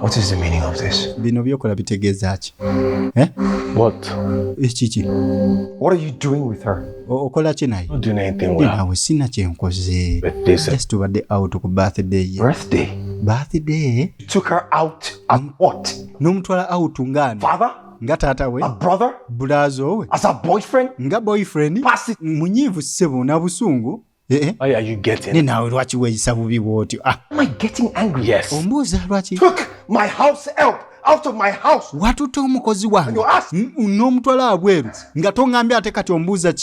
What is the meaning of this? Bino byokola bitegeeza ki? What? Kiki? What are you doing with her? Okola ki naye? Not doing anything well. Nawe sina kye nkoze. Just tubadde out ku birthday. Birthday? Birthday? You took her out as what? N'omutwala out ngani? Father? Nga taata we? A brother? Bulazo we? As a boyfriend? Nga boyfriend? Pass it. Munyiivu ssebo na busungu. Oh, yeah, you getting? Ne nawe lwaki weeyisa bubi bw'otyo? Am I getting angry? Yes. Ombuuza lwaki? Took my house help out of my house. Watutte omukozi wange. And you ask? N'omutwala abweru. Nga tongambye ate kati ombuuza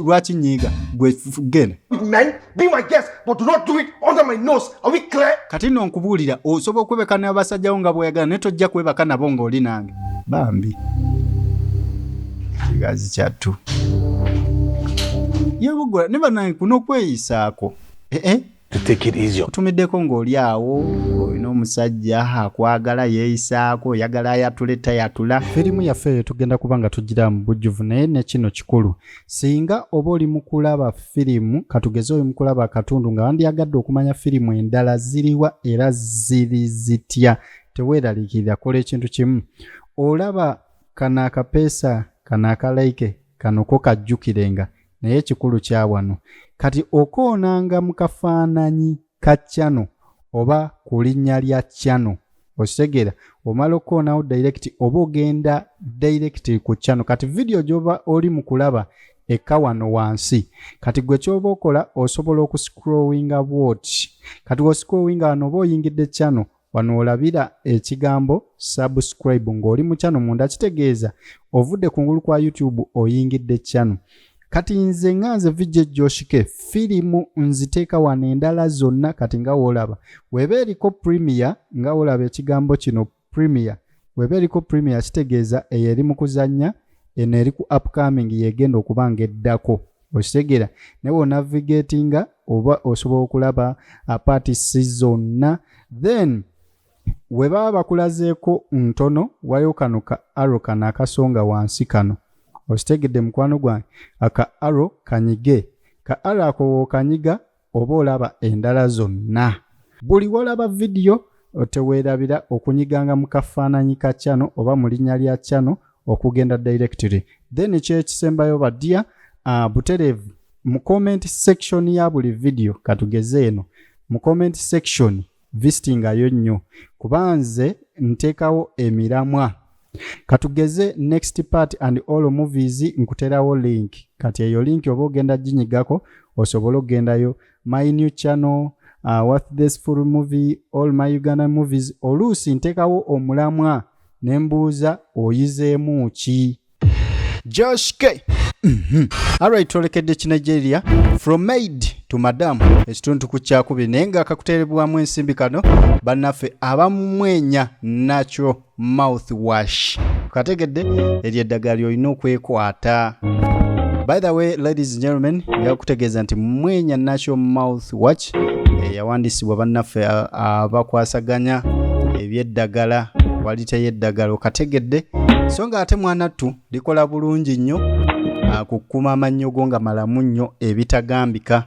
lwaki nyiiga. Gwe genda. Men, be my guest, but do not do it under my nose. Are we clear? Kati nno nkubuulira osobola okwebaka n'abasajjawo nga bw'oyagala naye tojja kwebaka nabo ng'oli nange. Bambi. Kigazi kyattu. Yabugola ne bannange kuno okweyisaako. To take it easy. Tumiddeko ng'oli awo olina omusajja akwagala yeeyisaako oyagala ayatule tayatula. Firimu yaffe tugenda kuba nga tugira mu bujjuvu naye ne kino kikulu. Singa oba oli mu kulaba firimu katugeze oli mu kulaba akatundu nga wandyagadde okumanya firimu endala ziriwa era ziri zitya teweeraliikirira kola ekintu kimu. Olaba kana akapeesa kana akalayike kano ko kajjukirenga naye ekikulu kya wano kati okoonanga mu kafaananyi ka channel oba ku linnya lya channel okitegera omala okoonawo direct oba ogenda direct ku channel kati video gy'oba oli mu kulaba eka wano wansi kati gwe ky'oba okola osobola okuscrollinga bwoti kati oscrollinga wano oba oyingidde channel wano olabira ekigambo subscribe ng'oli mu channel munda kitegeeza ovudde kungulu kwa YouTube oyingidde channel. Kati nze nganze vijje JoshK firimu nziteeka wano endala zonna kati nga wolaba weba eriko premier nga wolaba ekigambo kino premier weba eriko premier kitegeeza eyo eri mu kuzannya eno eri ku upcoming yegenda okuba ng'eddako okitegeera ne wo navigatinga oba osobola okulaba apartisi zonna then weba bakulazeeko ntono waliwo kano ka arrow kano akasonga wansi kano okitegedde mukwano gwange aka arrow kanyige ka arrow ako kanyiga oba olaba endala zonna buli wolaba video oteweerabira okunyiganga mu kafaananyi ka channel oba mu linnya lya channel okugenda directly then ekyekisembayo badya butereevu mu comment section ya buli video katugeze eno mu comment section visitingayo nnyo kubanze nteekawo emiramwa katugeze next part and all movies nkuterawo link kati eyo link oba ogenda ginyigako osobola ogendayo my new channel what this full movie all my Ugandan movies oluusi nteekawo omulamwa nembuuza oyizeemu ki JoshK. Alright, tolekedde Nigeria from maid to madam ekitundu kukyakubiri naye nga kakuterebwamu ensimbi kano bannaffe abamumwenya nacho mouthwash kategedde eryo eddagala lyolina okwekwata. By the way, ladies and gentlemen, yakutegeeza nti mwenya nacho mouthwash yawandiisibwa bannaffe abakwasaganya ebyeddagala walite yeddagala okategedde so nga ate mwanattu likola bulungi nnyo kukuma amannyo go nga malamu nnyo ebitagambika.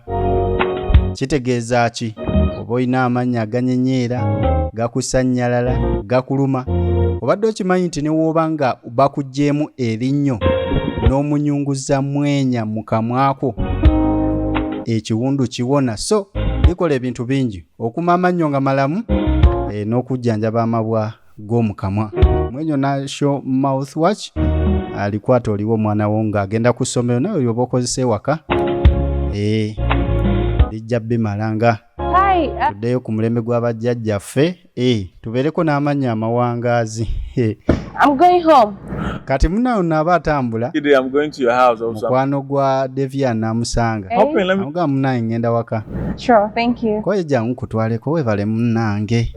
Kitegeeza ki? Oba olina amannya aganyenyeera gakusanyalala gakuluma obadde okimanyi nti ne wooba nga bakugjeemu erinnyo n'omunyunguza mwenya mu kamwako ekiwundu kiwona so likola ebintu bingi okuma amannyo nga malamu n'okujjanjaba amabwa g'omu kamwa. Mwenyo nasho mouthwash alikwata oliwo omwana wo ng'agenda ku ssomero nawe olyoba okozesa ewaka lijja bimalanga tuddeyo ku mulembe gw'abajjajjaffe tubeereko n'amannya amawangaazi. I'm going home. Kati munawo naaba atambula I'm going to your house also. Mukwano gwa Davian namusanga nga munange ngenda waka. Sure, thank you. Koye jangu kutwaleko webale munange.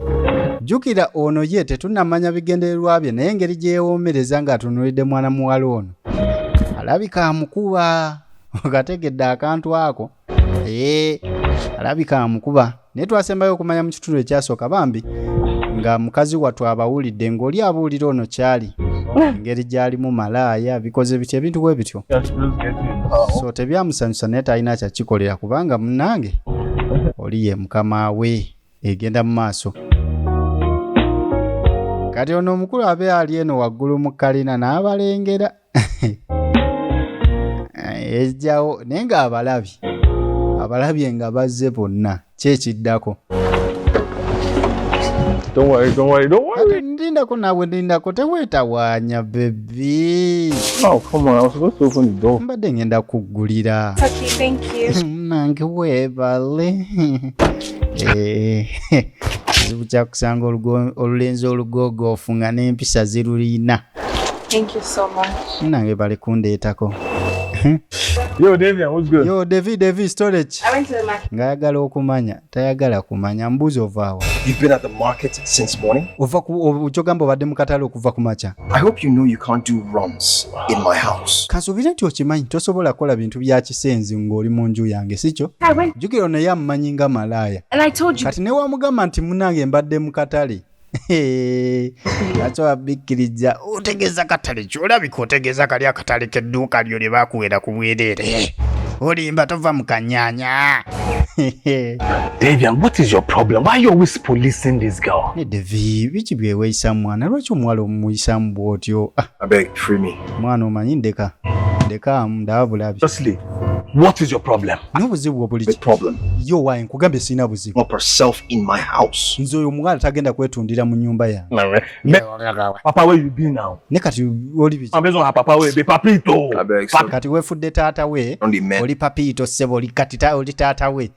Jukira ono ye tetunnamanya bigendererwa bye naye engeri gye yeewoomereza ng'atunuulidde mwana muwala ono alabika amukuba okategedde akantu ako alabika amukuba naye twasembayo okumanya mu kitundu ekyasooka bambi nga mukazi wattu abawulidde ng'oli abuulira ono kyali engeri gy'alimu malaaya bikoze bityo ebintu bwe bityo so tebyamusanyusa naye talina kyakikolera kubanga munnange oli ye mukama we egenda mu maaso. kati ono omukulu abe ali eno waggulu mu kalina n'abalengera ejjawo naye nga abalabye nga bazze bonna kyekiddako. Don't worry. Ndindako teweetawaanya bebi. Oh, come on, I was supposed to open the door. Mbadde ngenda kuggulira. Okay, thank you. Nange weebale. Kizibu kyakusanga olulenzi olugogoofu nga n'empisa zirulina. Thank you so much. Nange bale kundeetako. Yo, Davian, what's good? Yo, Davi, storage. I went to the market. Ng'ayagala okumanya, tayagala kumanya. Mbuuza ovaawa. You've been at the market since morning? Kyogamba obadde mu katale okuva ku makya. I hope you know you can't do runs in my house. Kansuubira nti okimanyi tosobola kukola bintu bya kisenzi ng'oli mu nju yange, si kyo? Jjukira naye amumanyi nga malaaya. And I told you. Kati ne wamugamba nti munnange mbadde mu katale. Lwaki wabikkiriza otegeeza katale kyolabika otegeeza kali akatale k'edduuka lyo lye baakuweera ku bwereere olimba tova mu kanyaanya. Davian, what is your problem? Why are you always policing this girl? Ne Devi, biki byeweyisa mwana? Lwaki omuwala omumuyisamu bw'otyo? I beg, free me. Mwana omanyi ndeka ndaba bulabi. Firstly, what is your problem? N'obuzibu obuli The problem. yo waaye nkugambye sirina buzibu. Up herself in my house. Nze oyo omuwala tagenda kwetundira mu nnyumba yange. Papa, where you be now? Ne kati oli biki? I'm based on her papa, where be papito. I beg, stop. Kati weefudde taata we Only men. oli papiito ssebo oli taata we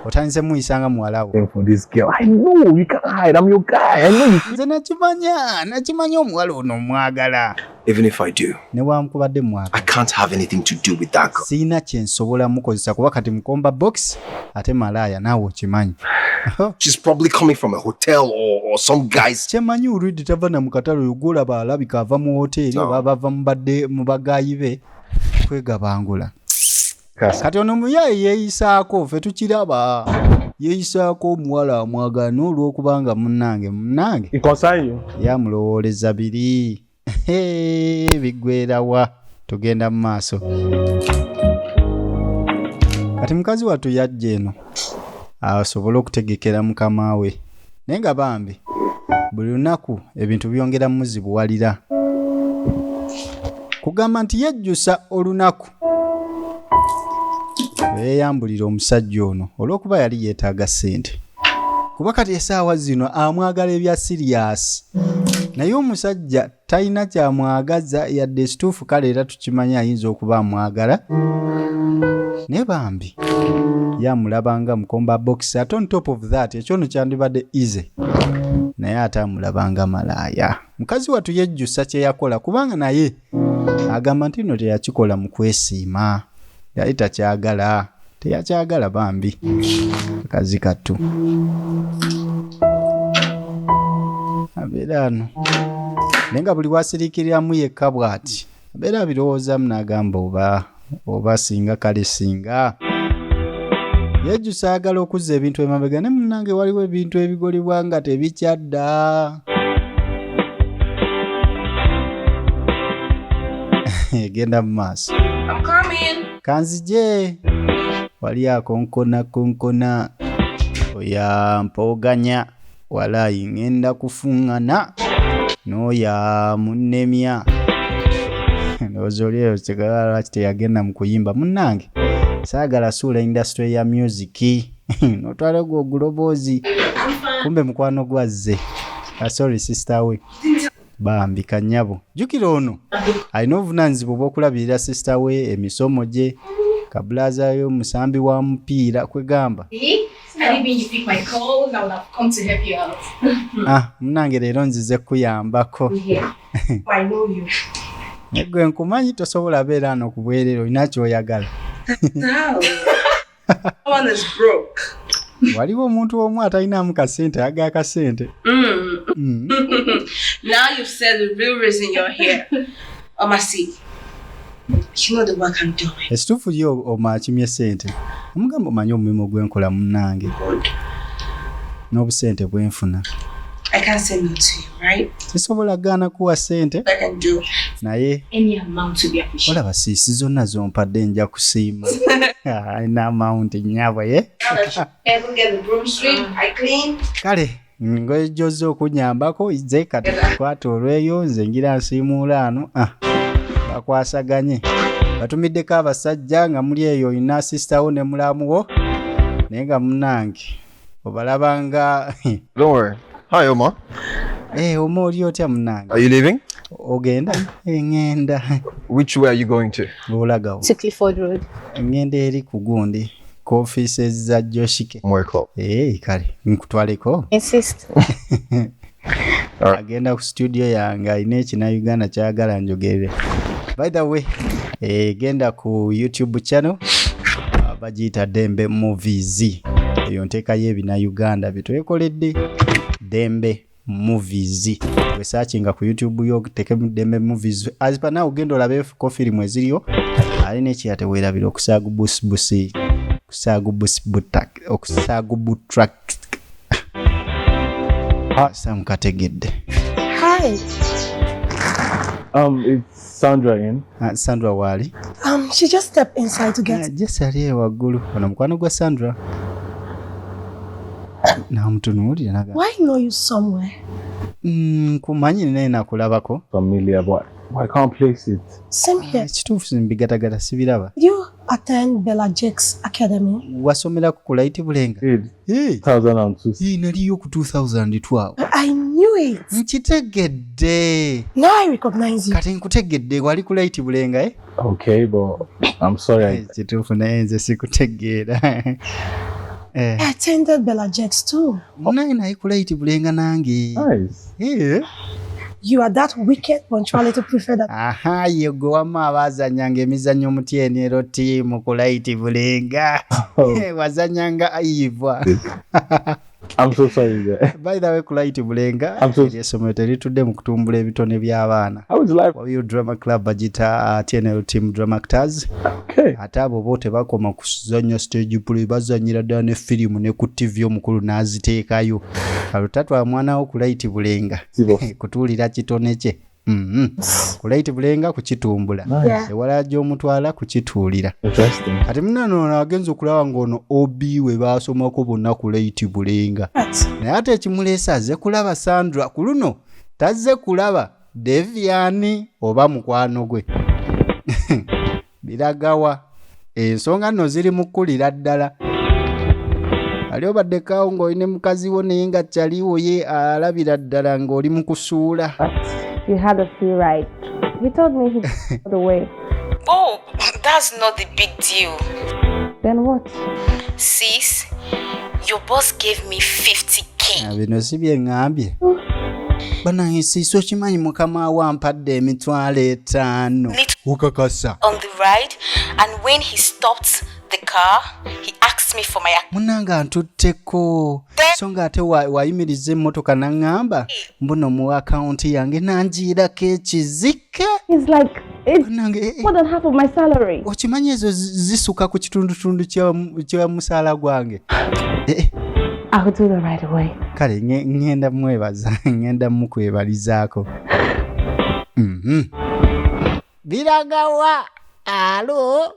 otandise muyisanga muwala wo. For this girl, I know you can't hide. I'm your guy. I know you. Nze nakimanya omuwala ono omwagala. Even if I do, ne wankubadde I mwagala can't have anything to do with that girl. siina kyensobola mukozesa kuba kati mukomba box ate malaaya naawe okimanyi. She's probably coming from a hotel or some guys. Kyemanyi olwidde tava na mu katale oyo gwolaba alabika ava mu hoteeri oba bava mu bagaayi be kwegabangula. Kati ono muyaye yeeyisaako ffe tukiraba yeeyisaako omuwala amwagala n'olwokubanga munnange It concern you. yamulowooleza biri biggwerawa tugenda mu maaso. Kati mukazi wattu yajja eno asobole okutegekera mukama we naye nga bambi buli lunaku ebintu byongera muzibuwalira kugamba nti yejjusa olunaku yeeyambulira omusajja ono olw'okuba yali yeetaaga ssente kuba kati essaawa zino amwagala ebya siriyasi naye omusajja talina kyamwagaza yadde ekituufu kale era tukimanyi ayinza okuba amwagala ne bambi yamulabanga mukomba box ate on top of that ekyono kyandibadde easy naye ate amulabanga malaaya. Mukazi wattu yejjusa kye yakola kubanga naye agamba nti no teyakikola mu kwesiima yali teyakyagala bambi akazi kattu abeera ano naye nga buli wasirikiriramu yekka bw'ati abeera abirowoozamu n'agamba oba singa kale singa yejjusa ayagala okuzza ebintu emabega ne munnange waliwo ebintu ebigolibwa nga tebikyadda. Genda mu maaso. Kanzije wali akonkona oyampooganya walayi ngenda kufuŋŋana n'oya munnemya ndowooza oli eyo lwaki teyagenda mu kuyimba munnange saagala suula industry ya music notwala gwe oguloboozi kumbe mukwano gwazze sorry sister we bambi kanyabo jjukira ono alina obuvunaanyizibwa obw'okulabirira sister we emisomo gye kabulaza y'omusambi wa mupiira kwegamba munnange leero nzize kuyambako gwe nkumanyi tosobola beera ano ku bwereere olina kyoyagala. Waliwo omuntu omu atalinamu kasente aga akasente. Now you've said the real reason you're here. Omasi, you know the work I'm doing. Ekituufu yo omakimye sente omugamba omanyi omulimu gwenkola munnange n'obusente bwenfuna. I can't say no to you, right? Sisobola gaana kuwa sente I can do naye any amount to be appreciated. olaba siisi zonna zompadde nja kusiima ina amount nnyabwe ye. Now that you ever get the broom sweep, I clean. Kale ngoye gy'ozze okunyambako nze kati kwata olweyo nze ngira nsiimuula ano bakwasaganye batumiddeko abasajja nga muli eyo olina sisitawo ne mulamuwo naye nga munnange obalabanga Don't worry. Hi, Omar. Oma oli otya munnange Are you leaving? ogenda ngenda Which way are you going to? olagawo To Clifford Road. ngenda eri ku gundi ku offices za JoshK. More club. Kale nkutwaleko Insist. Alright. agenda ku studio yange alina ekina Uganda kyagala njogerere. By the way genda ku YouTube channel bagiyita Dembe Movies. Eyo nteekayo ebina Uganda bitwekoledde Dembe Movies. We searchinga ku YouTube yo teke Dembe Movies. As pa now ugenda olabe ko film eziriyo alina ekiyate weerabira okusaagu busbusi kusaagu busbutak okusaagu butrak Sam kategedde. Hi. It's Sandra in. Sandra wali She just stepped inside to get. Jesse ali waggulu ono mukwano gwa Sandra namutunuulira naga Why know you somewhere? kumanyi naye nakulabako Familiar, but I can't place it. Same here. ekituufu mbigatagata sibiraba You attend Bella Jake's Academy. wasomera ku Light Bulenga It 2002. naliyo ku 2012 I knew it. nkitegedde Now I recognize you. kati nkutegedde wali ku Light Bulenga Okay, but I'm sorry. ekituufu naye nze sikutegeera I attended Bella Jake's too. naye naye ku Light Bulenga nange Nice. You are that wicked punctuality prefer that. aha yego wamma abazanyanga emizannyo mutyenero tiimu ku Light Bulenga wazanyanga ayivwa I'm so sorry. There. by the way ku Light Bulenga I'm so- esomero teritudde mu kutumbula ebitone by'abaana How is life? wabiyo drama club bagita TNL team drama actors Okay. ate abo bo tebakoma kuzannya stage play bazanyira ddala ne firimu ne ku TV omukulu n'aziteekayo alutatwa mwana wo ku Light Bulenga Serious. kutuulira kitone kye ku Light Bulenga kukitumbula Yeah. ewala gy'omutwala kukituulira Interesting. kati munano agenza okulaba ng'ono obi we baasomako bonna ku Light Bulenga Right. naye ate ekimuleesa azze kulaba Sandra ku luno tazze kulaba Davian oba mukwano gwe biragawa ensonga nno ziri mu kkulira ddala ali obaddekaawo ng'olina mukazi wo naye nga kyaliwo ye alabira ddala ng'oli mu kusuula You had a free ride. He told me he's the way. Oh, that's not the big deal. Then what? Sis, your boss gave me 50K. bino si bye ŋŋambye banange siiso kimanyi mukama we ampadde emitwalo 5 okakasa On the ride, and when he stopped the car, he asked me for my munanga antutteko so ng'ate wayimiriza emmotoka naŋŋamba mbuno mu akawunti yange nanjiirako ekizike He's like, it's nange more than half of my salary. okimanyi ezo zisuka ku kitundutundu kya musaala gwange I'll do that right away. kale ŋŋenda mwebaza ŋŋenda mukwebalizaako biragawa alo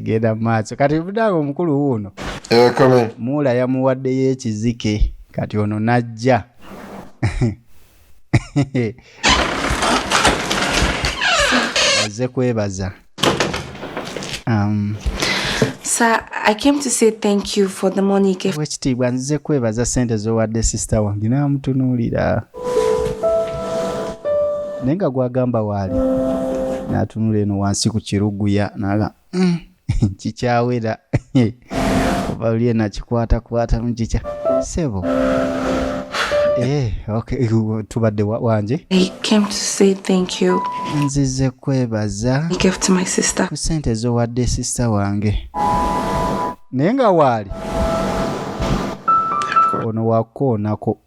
genda maaso kati budange omukulu wuuno Yeah, come in. muula yamuwaddeyo ekizike kati ono najja azze kwebaza Sir, I came to say thank you for the money you gave. wekitiibwa nzize kwebaza sente z'owadde sisita wange n'amutunuulira naye nga gwagamba waali n'atunula eno wansi ku kiruguya naga kikyawera oba lye nakikwatakwata mukikya sebo okay tubadde wanje I came to say thank you. nzize kwebaza You gave to my sister. ku sente z'owadde sisita wange naye nga waali ono wakoonako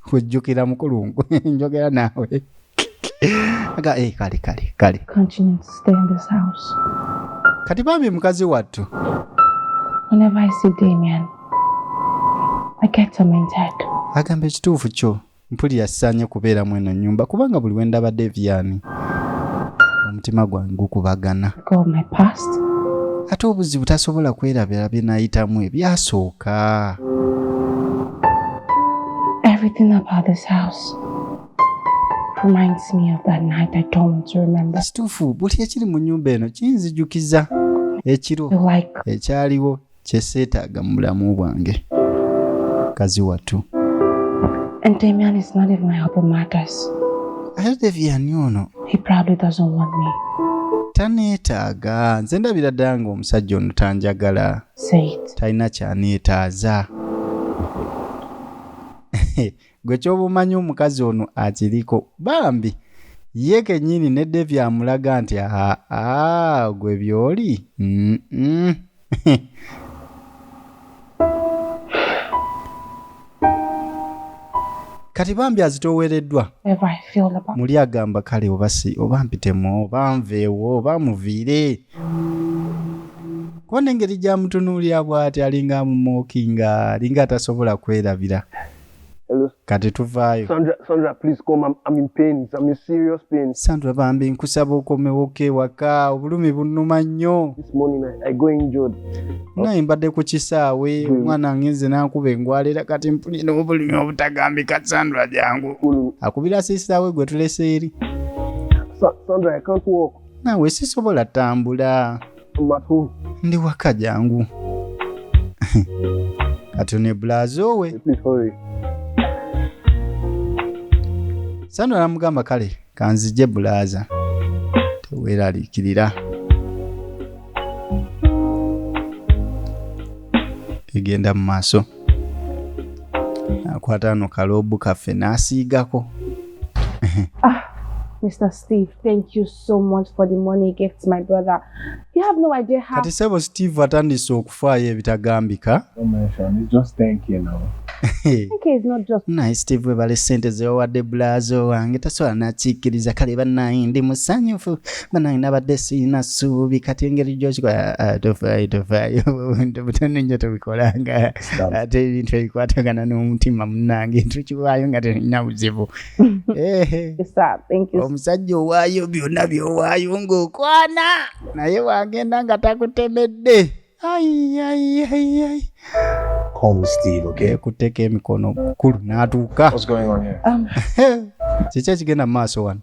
kujjukira mukulungu njogera naawe aga kale Continue to stay in this house. kati bambi mukazi wattu Whenever I see Damien, I get tormented. agamba ekituufu kyo mpulira ssaanye kubeeramu eno nnyumba kubanga buli we ndaba Davian omutima gwange gukubagana Go my past. ate obuzibu tasobola kwerabira bye nayitamu ebyasooka Everything about this house reminds me of that night I don't want to remember. Kituufu buli ekiri mu nnyumba eno kinzijukiza ekiro ekyaliwo kye seetaaga mu bulamu bwange. Kazi wattu. And Davian is not even helping matters. Ate Davian ono He probably doesn't want me. Taneetaaga. Nze ndabira ddala ng'omusajja ono tanjagala. Say it. Talina kyaneetaaza. Gwe ky'oba omanyi omukazi ono akiriko bambi ye kennyini ne Davian amulaga nti gwe by'oli. Kati bambi azitoowereddwa. Muli agamba kale oba mpitemu oba nveewo oba muviire. Kuba n'engeri gy'amutunuulira bw'ati alinga amumookinga alinga atasobola kwerabira. Hello. Kati tuvaayo. Sandra, please come. I'm in pain. I'm in serious pain. Sandra bambi nkusaba okomewo waka obulumi bunnuma nnyo. This morning I go injured. Naye mbadde ku kisaawe omwana ngenze n'ankuba engwalira kati mpulira obulumi obutagambika. Sandra jangu. Akubira sister we gwe tulese eri. Sandra, I can't walk. Nawe sisobola tambula. I'm at home. Ndi waka jangu. Kati ne blazo we. Please hurry. Sandra namugamba kale kanzije bulaza. Teweeraliikirira. Egenda mu maaso. Akwata ano kaloobu kaffe n'asiigako. Mr. Steve, thank you so much for the money you gave to my brother. You have no idea how. Kati sebo Steve atandise okufaayo ebitagambika. Don't mention. It's just thank you now. Thank you is not just. Naye Steve we bale sente zewawadde bulazo wange tasobola nakiikiriza kale bannange ndi musanyufu bannange nabadde sirina ssuubi kati engeri JoshK4 tofaayo butonenyo tobikolanga ate ebintu ebikwatagana n'omutima munnange tukiwaayo nga terina buzibu. Omusajja owaayo byonna byowaayo ng'okwana naye wagenda nga takutemedde. Ai. Calm, Steve, okay? Kuteka emikono kulu n'atuuka. What's going on here? Kiki ekigenda mu maaso wano?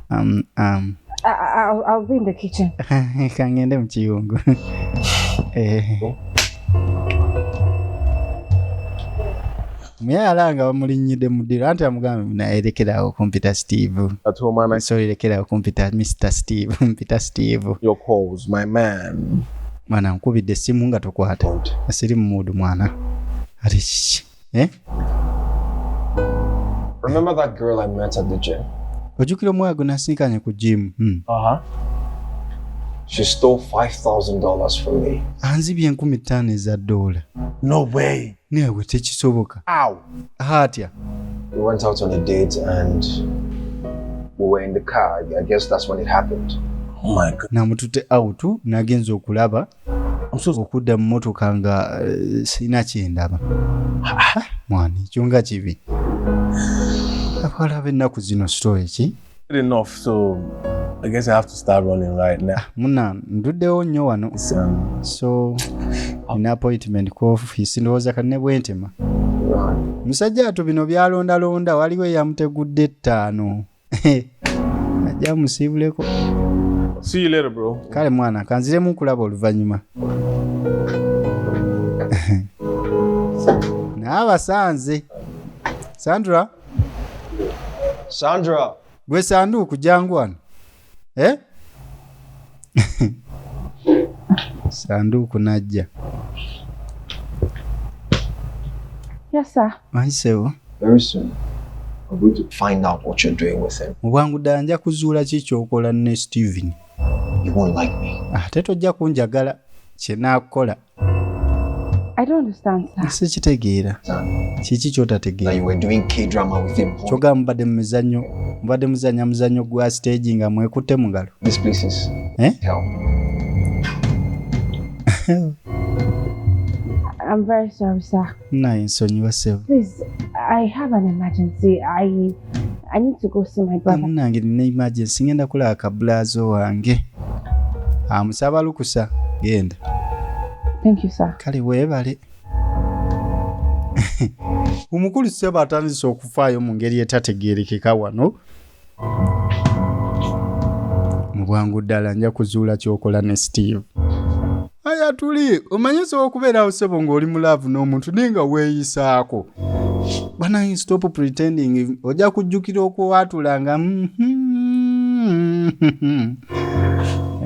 I'll be in the kitchen. Kangende mu kiyungu. Muyala nga bamulinnyidde mu ddiro anti amugambe nayerekerawo kumpita Steve. Sorry, lekerawo kumpita Mr. Steve. Mpita Steve. Your calls, my man. Mwana nkubidde essimu nga tokwata. Asiri mu mood mwana. Ati kiki? Remember that girl I met at the gym? Ojjukira omwala gwe nasinkanye ku gym. She stole $5,000 from me. Anzibye $5,000 eza dola. No way. Newe tekisoboka. Ow. Hatya. We went out on a date and we were in the car. I guess that's when it happened. Oh my God. Namutute out nagenza okulaba. Okudda mu motoka nga sina kyendaba. Mwani kyunga kibi. Akwala bennaku zino story ki? Enough, so I guess I have to start running right now. Muna nduddewo nnyo wano. So ina appointment ku office ndowooza kanne bwentema. Musajja atu bino byalondalonda waliwo yamutegudde 5. Ajja musiibuleko. See you later, bro. Kale mwana kanziremu kulaba oluvannyuma. N'abasanze. Sandra. Gwe Sanduuku jangu wano. Sanduuku najja. Yes, sir. Manyisewo. Very soon, I'm going to find out what you're doing with him. Mu bwangu ddala nja kuzuula ki ky'okola ne Steven. You won't like me. Ate tojja kunjagala kye naakola. I don't understand, sir. Sikitegeera. Kiki ky'otategeera? That you were doing K-drama with him. Kyoga mubadde muzannya muzannyo gwa stage nga mwekutte mu ngalo. This place is hell. I'm very sorry, sir. Naye nsonyiwa ssebo. Please, I have an emergency. I need to go see my brother. Munange nina emergency ngenda kulaba kabulazo wange. Amusaba lukusa genda. Thank you, sir. Kale weebale. omukulu ssebo atandise okufaayo mu ngeri etategeerekeka wano. Mu bwangu ddala nja kuzuula ky'okola ne Steve. Aya tuli omanyi so okubeerawo ssebo ng'oli mu laavu n'omuntu naye nga weeyisaako. Bana stop pretending ojja kujjukira okuwaatula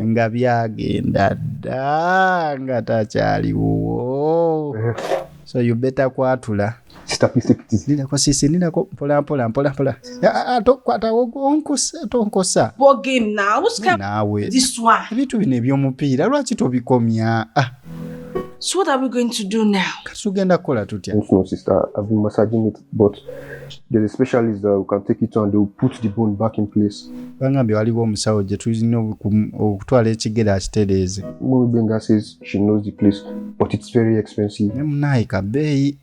nga byagenda dda nga takyaliwo. So you better kwatula. Nina ko pola. Kwata onkosa. What game now? What's Nawe. this one? Ebintu bino eby'omupiira lwaki tobikomya? So what are we going to do now? Kasugenda kukola tutya? No, sister, I've been massaging it, but there's a specialist that we can take it to and they will put the bone back in place. Bangambye waliwo omusawo gye tulina okutwala ekigere akitereeze. Mummy Benga says she knows the place, but it's very expensive. Ne munayi kabeeyi.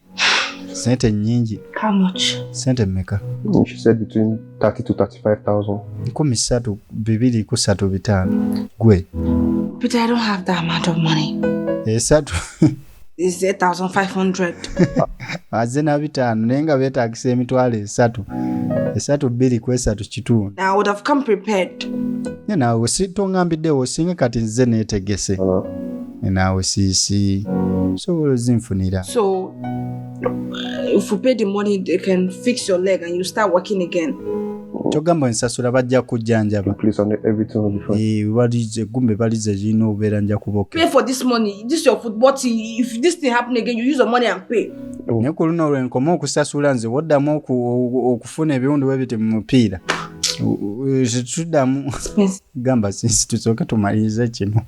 Sente nyingi. How much? Sente mmeka? She said between 30 to 35,000. 3,235 gwe. But I don't have that amount of money. Esatu. It's 8,500. Aze na 5 naye nga beetagisa emitwalo 3. 3 ku 3 kitundu. I would have come prepared. Naawe tongambiddewo osinga kati nze neetegese. Naawe siisi. Sobola ozinfunira. So, if you pay the money, they can fix your leg and you start walking again. Kyogamba ensasula bajja kujjanjaba. Place and everything will be fine. Walize gumbe balize zirina obeera nja kuboke. Pay for this money. This is your football team. If this thing happen again, you use your money and pay. Naye ku luno olwenkoma okusasula nze woddamu okufuna ebiwundu bwe biti mu mupiira. Tuddamu gamba sinsi tusooke tumalirize kino.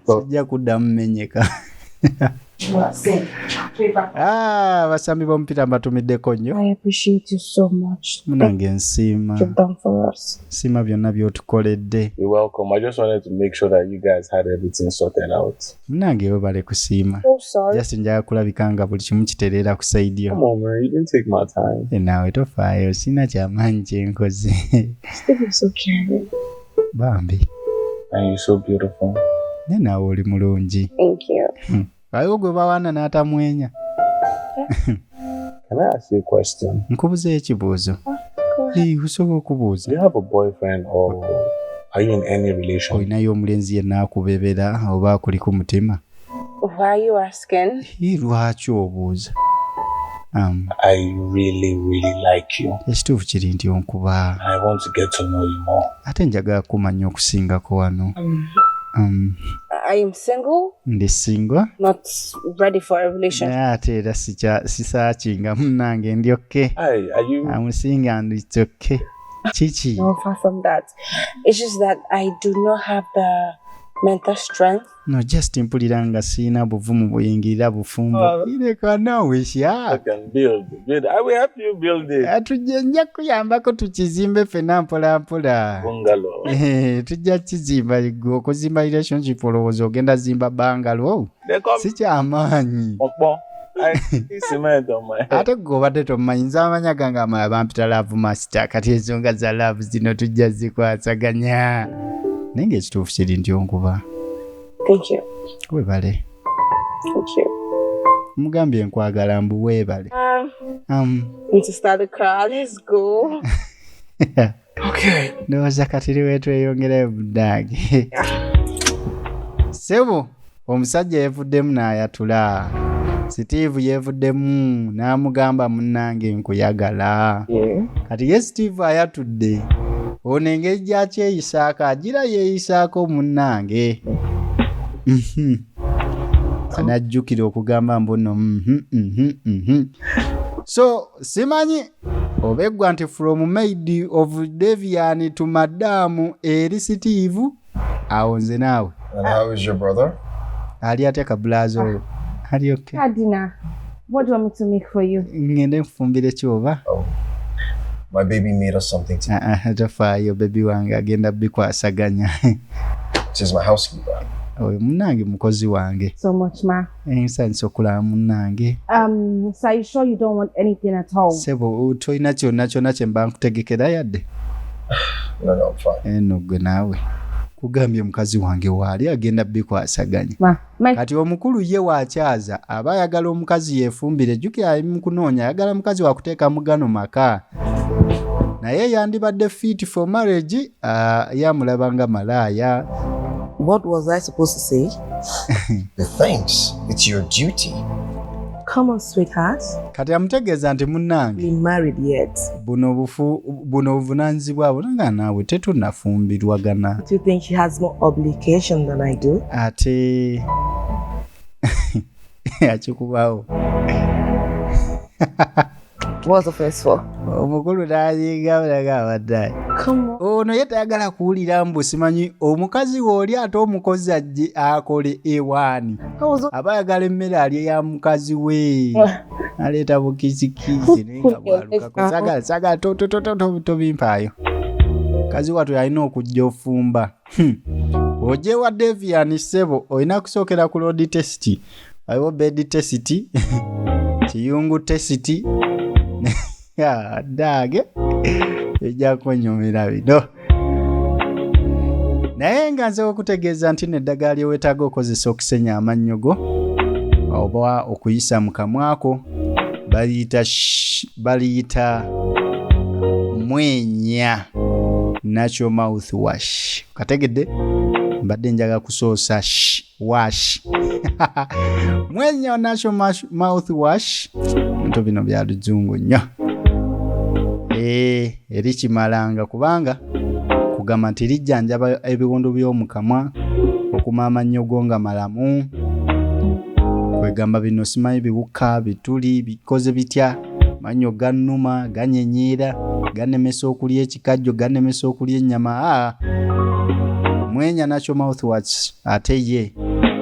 Sijja kuddamu menyeka. Basambi b'omupiira mbatumiddeko nnyo. I appreciate you so much. Munange nsiima. You've done for us. Siima byonna by'otukoledde. You're welcome. I just wanted to make sure that you guys had everything sorted out. Munange webale kusiima. So sorry. Just njaga kulabika nga buli kimu kitereera ku side yo. Come on, man. You didn't take my time. Naawe tofaayo sina kyamaanyi kye nkoze. Steve is so caring. Bambi. And you're so beautiful. Ne naawe oli mulungi. Thank you. Waliwo gwe bawaana n'atamwenya. Can I ask you a question? Nkubuze ekibuuzo. Osobola okubuuza. Do you have a boyfriend or are you in any relation? Olinayo omulenzi yenna akubebera oba akuli ku mutima? Why are you asking? Lwaki obuuza? I really like you. Ekituufu kiri nti onkuba. I want to get to know you more. Ate njagala kumanya okusingako wano. I am single. Ndi single. Not ready for a relationship. Ate era sisaakinga munnange ndi okay. Hi, are you? I'm single and it's okay. Chichi. No, far from that. It's just that I do not have the mental strength. No, just mpulira nga sina buvumu buyingirira bufumbo. Ireka nawe sha. I can build. I will help you build it. Atujja nja kuyambako tukizimbe fena mpola. Bungalow. Tujja kizimba okuzimba relationship olowooza ogenda zimba bungalow. Si kyamaanyi. Cement on my head. Ate gobadde tomanyi nze amanya gange amala bampita love master kati ensonga za love zino tujja zikwasaganya. Naye ng'ekituufu kiri nti onkuba. Thank you. Weebale. Thank you. Mugambye nkwagala mbu weebale. Need to start the car. Let's go. Okay. Ndowooza kati wetu eyongerayo buddage. Sebo, omusajja yeevuddemu n'ayatula. Steve yeevuddemu n'amugamba munnange nkuyagala. Kati ye Steve ayatudde. Ono engeri gy'akyeyisaako agira yeeyisaako munnange. Anajjukira okugamba mbuno So simanyi obeggwa nti from maid of Davian to Madam eri Steve awo nze naawe. And how is your brother? Ali ate kabulazo. Ali okay? Dinner. What do you want me to make for you? Ngende nfumbire kyoba. My baby made us something to tofaayo baby wange agenda bikwasaganya. She's my housekeeper. Oyo munnange mukozi wange. So much, ma. Ensanyusa okulaba munnange. So are you sure you don't want anything at all? Sebo toyina kyonna kyonna kye mba nkutegekera yadde? No, I'm fine. Eno gwe naawe kugambye mukazi wange waali agenda bikwasaganya kati omukulu ye wakyaza aba ayagala omukazi yeefumbire jjukira ali mu kunoonya ayagala mukazi wakuteeka mugano maka naye yandibadde fit for marriage yamulaba nga malaaya. What was I supposed to say? Thanks. It's your duty. Come on, sweetheart. Kati amutegeeza nti munnange. Be married yet? Buno buvunaanyizibwa bunanga naawe tetunnafumbirwagana. Do you think she has more obligation than I do? Ate akikubawo. What's the first for? Omukulu n'alinga bulaga abaddayi. Ono ye tayagala kuwulira mbu simanyi omukazi w'oli ate omukozi ajje akole ewaani. Aba ayagala emmere alye ya mukazi we. Aleeta bukisikisi naye nga bwalukako. Sagala tobimpaayo. Mukazi wattu alina okujja ofumba. Ojje wa Davian ssebo olina kusookera ku road test. Waliwo bed test. Kiyungu test. Dage ejja kunyumira bino naye nga nze okutegeeza nti neddagala lye weetaaga okozesa okusenya amannyogo oba okuyisa mu kamwako baliyita mwenya natural mouthwash. Kategedde mbadde njaga kusoosa wash mwenya natural mouthwash bintu bino bya luzungu nnyo. Erikimalanga kubanga kugamba nti lijjanjaba ebiwundu by'omu kamwa okuma amannyogo nga malamu kwegamba bino simanyi biwuka bituli bikoze bitya mannyo gannuma ganyenyeera gannemesa okulya ekikajjo gannemesa okulya ennyama. Mwenya natural mouthwash ate ye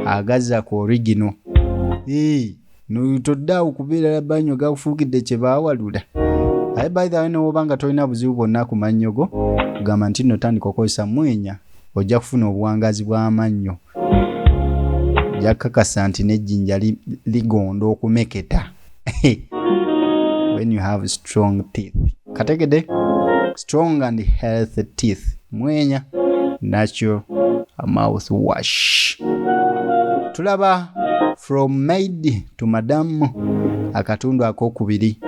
agazza ku original. Toddawo kubeera bannyo gakufuukidde kye baawalula. Aye by the way n'oba nga tolina buzibu bwonna ku mannyogo kugamba nti nno tandika okozesa mwenya ojja kufuna obuwangazi bw'amannyo. Ojja kukakasa nti n'ejjinja ligonda okumeketa. When you have strong teeth. Kategede strong and healthy teeth. Mwenya natural mouthwash. Tulaba from maid to madam akatundu akokubiri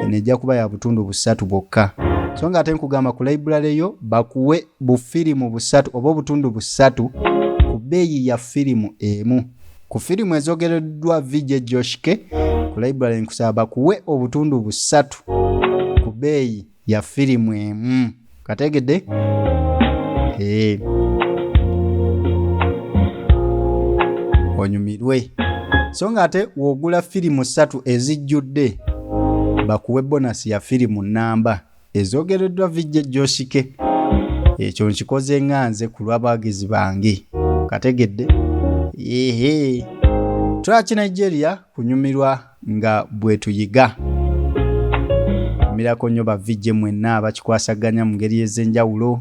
enejja kuba ya butundu busatu bwokka. So nga ate nkugamba ku library yo bakuwe bufirimu busatu oba obutundu busatu ku bbeeyi ya firimu emu. Ku firimu ezogereddwa VJ JoshK ku library nkusaba bakuwe obutundu busatu ku bbeeyi ya firimu emu. Kategedde? Onyumirwe. So nga ate wogula firimu 3 ezijjudde bakuwe bonus ya firimu namba ezogereddwa VJ JoshK. Ekyo nkikoze nganze ku lw'abagizi bange. Kategedde? Twaki Nigeria kunyumirwa nga bwe tuyiga. Mirako nnyo ba VJ mwenna abakikwasaganya mu ngeri ez'enjawulo.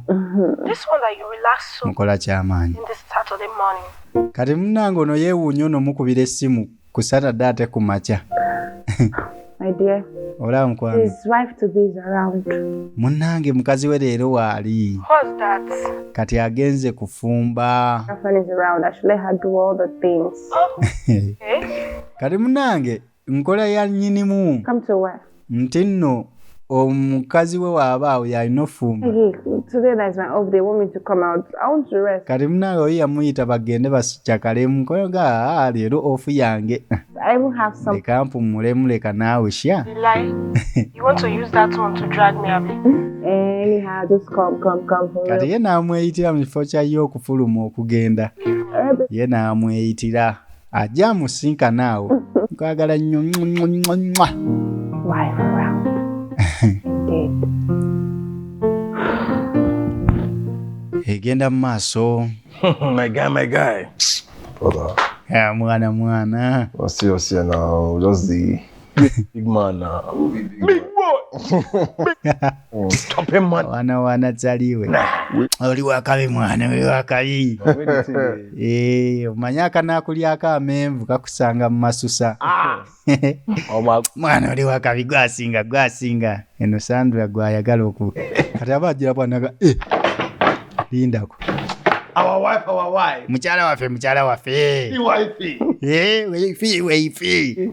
This one that you relax so mukola ky'amaanyi. in this Saturday morning. Kati munnange ono yeewuunya ono mukubira essimu ku Saturday ate ku makya. My dear, Olaba mukwano. his wife to be is around. Munnange mukazi we leero waali. What's that? Kati agenze kufumba. Girlfriend is around. I should let her do all the things. Okay. Kati munnange nkola ya nnyinimu Come to where? nti nno omukazi we waabaawo yalina ofumba. Hey, today that is my off day. Want me to come out? I want to rest. Kati munnange oyo yamuyita bagende basicakalemu nkoga leero ofu yange. I even have some. Leka mpumulemu leka naawe sha. You lie. You want to use that one to drag me away? Anyhow, just come for Kati real. ye naamweyitira mu kifo kya ye okufuluma okugenda. Ye naamweyitira ajja amusinka naawe. Nkwagala nnyo. Wife around. Indeed. Egenda mu maaso. My guy. Brother, Mwana. what's here now? Just the Big man now. Big boy. Stop him, man. Wana tsaliwe. Oli wakabi mwana, oli wakabi. Omanyi akanaakulyako amenvu kakusanga mu masusa. Mwana oli wakabi gwasinga. Eno Sandra gwayagala oku. Kati aba agira bwanaga lindako. Our wife. Mukyala waffe. The wifey. Wifi.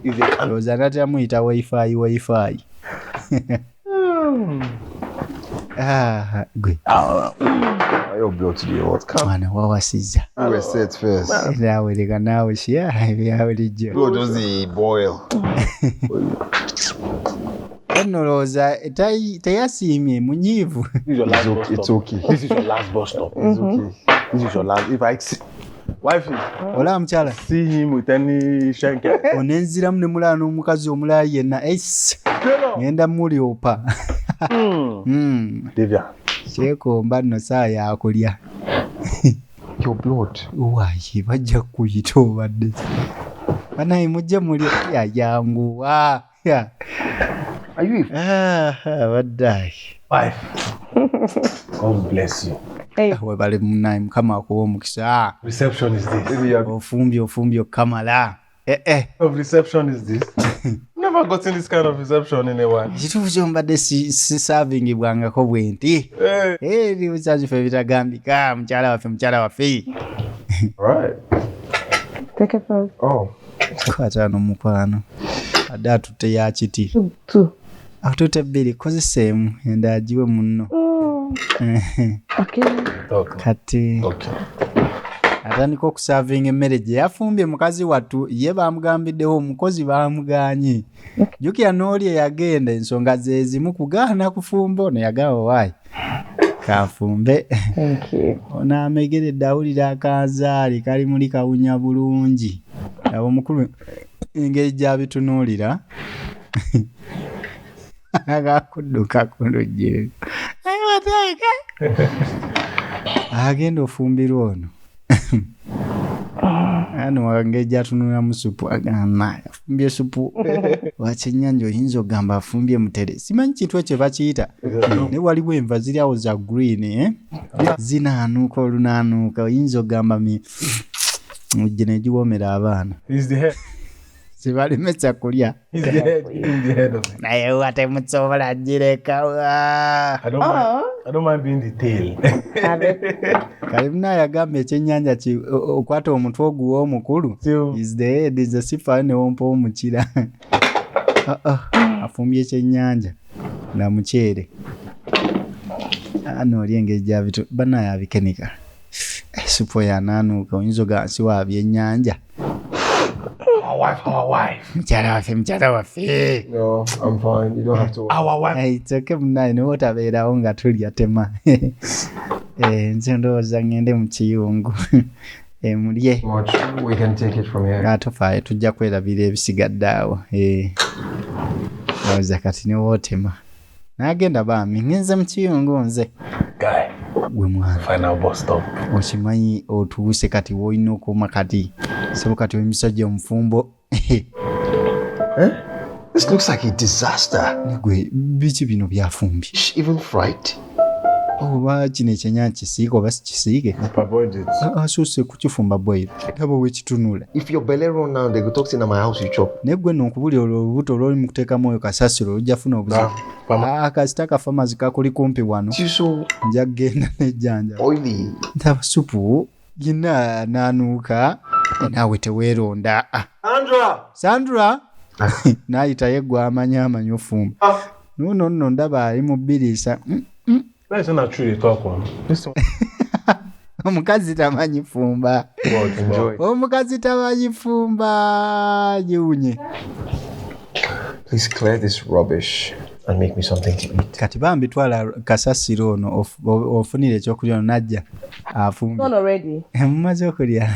Oza natya muyita wifi. Gwe. Your blood to the what come? Mwana wawasiza. We were set first. Naawe leka naawe byawe lijjo. Blood does the boil. Noloza teyasiimye munyiivu. It's okay. This is your last bus stop. It's okay. This is your last. If I see wifey, Ola mukyala. see him with any shank. Onenziramu ne mulala n'omukazi omulala yenna. Ngenda mulyopa. Davian. Kyekomba nno saa yakulya. Your blood. Waayi bajja kuyita obadde. Banaye mujje mulya yanguwa. Are you? Baddayi. Wife. God bless you. Webale munaye Mukama akuwa omukisa. Reception is this. Ofumbye okamala. Of reception is this. Never gotten this kind of reception in a while. Ekituufu kyombadde sisavingibwangako bwenti. Ebisaazi ffe bitagambika mukyala waffe. Right. Take it first. Oh. Kwataano mukwano. Adde atutte ya kiti. 2. Atutte 2 kozesa emu endala giwe munno. Okay. Kati. Okay. Atandika okusavinga emmere gye yafumbye mukazi wattu ye bamugambiddewo omukozi bamuganye. Jukira n'oli eyagenda ensonga ze zimu kugaana kufumba ono yagamba waayi kafumbe. Thank you. Ono amegeredde awulira akazaali kali muli kawunya bulungi. Abo omukulu engeri gy'abitunuulira agakudduka ku luggi. Agenda ofumbirwa ono. Ano wange jatunula musupu agamba afumbye supu wakyennyanja oyinza ogamba afumbye mutere simanyi kintu ekyo bakiyita ne waliwo enva ziri awo za green zinaanuuka olunaanuuka oyinza ogamba mujje ne giwoomera abaana zibalemesa kulya naye watemutsobola gireka. I don't mind being the tail. Kalibuna yagamba ekyennyanja okwata omutwe oguwa omukulu is the head is the sifa ne wompa omukira. Afumbye ekyennyanja na muceere. Ano oli engeri gy'abitu banaye abikenika. Supu yanaanuuka oyinza ogansi wa byennyanja. Our wife. Mukyala waffe. No, I'm fine. You don't have to. Our wife. It's okay munaye niwe otabeerawo nga tulya tema. Nze ndowooza ngende mu kiyungu. Mulye. Much. We can take it from here. Atofaayo tujja kwerabira ebisigadde awo. Ndowooza kati niwe otema. N'agenda bambi ngenze mu kiyungu nze. Guy. Gwe mwana. Final bus stop. Okimanyi otuuse kati woolina okuuma kati. Sebo kati w'emisajja omufumbo. This looks like a disaster. Gwe biki bino byafumbye. Even fried. Oba kino ekyennyanja kisiike oba si kisiike. Avoid it. Asuuse kukifumba bwero. Taba wekitunula. If your belly run now, they go talk to my house you chop. Naye gwe nno okubulira olubuto olw'oli mu kuteekamu oyo kasasiro ojja funa obuzibu. Kasita kafamazi kakuli kumpi wano. So Nja kgenda n'ejjanja. oily. Ndaba supu gina naanuuka naawe teweeronda. Sandra! N'ayita ye gwe amanyi ofumba. Nno ndaba ali mu bbiriisa. That's not true you talk on. Listen. Omukazi tamanyi fumba. Enjoy. Omukazi tamanyi fumba. Jiwunye. Please clear this rubbish and make me something to eat. Kati bambi twala kasasiro ono ofunire ekyokulya najja afumbe. Done already. Mumaze okulya.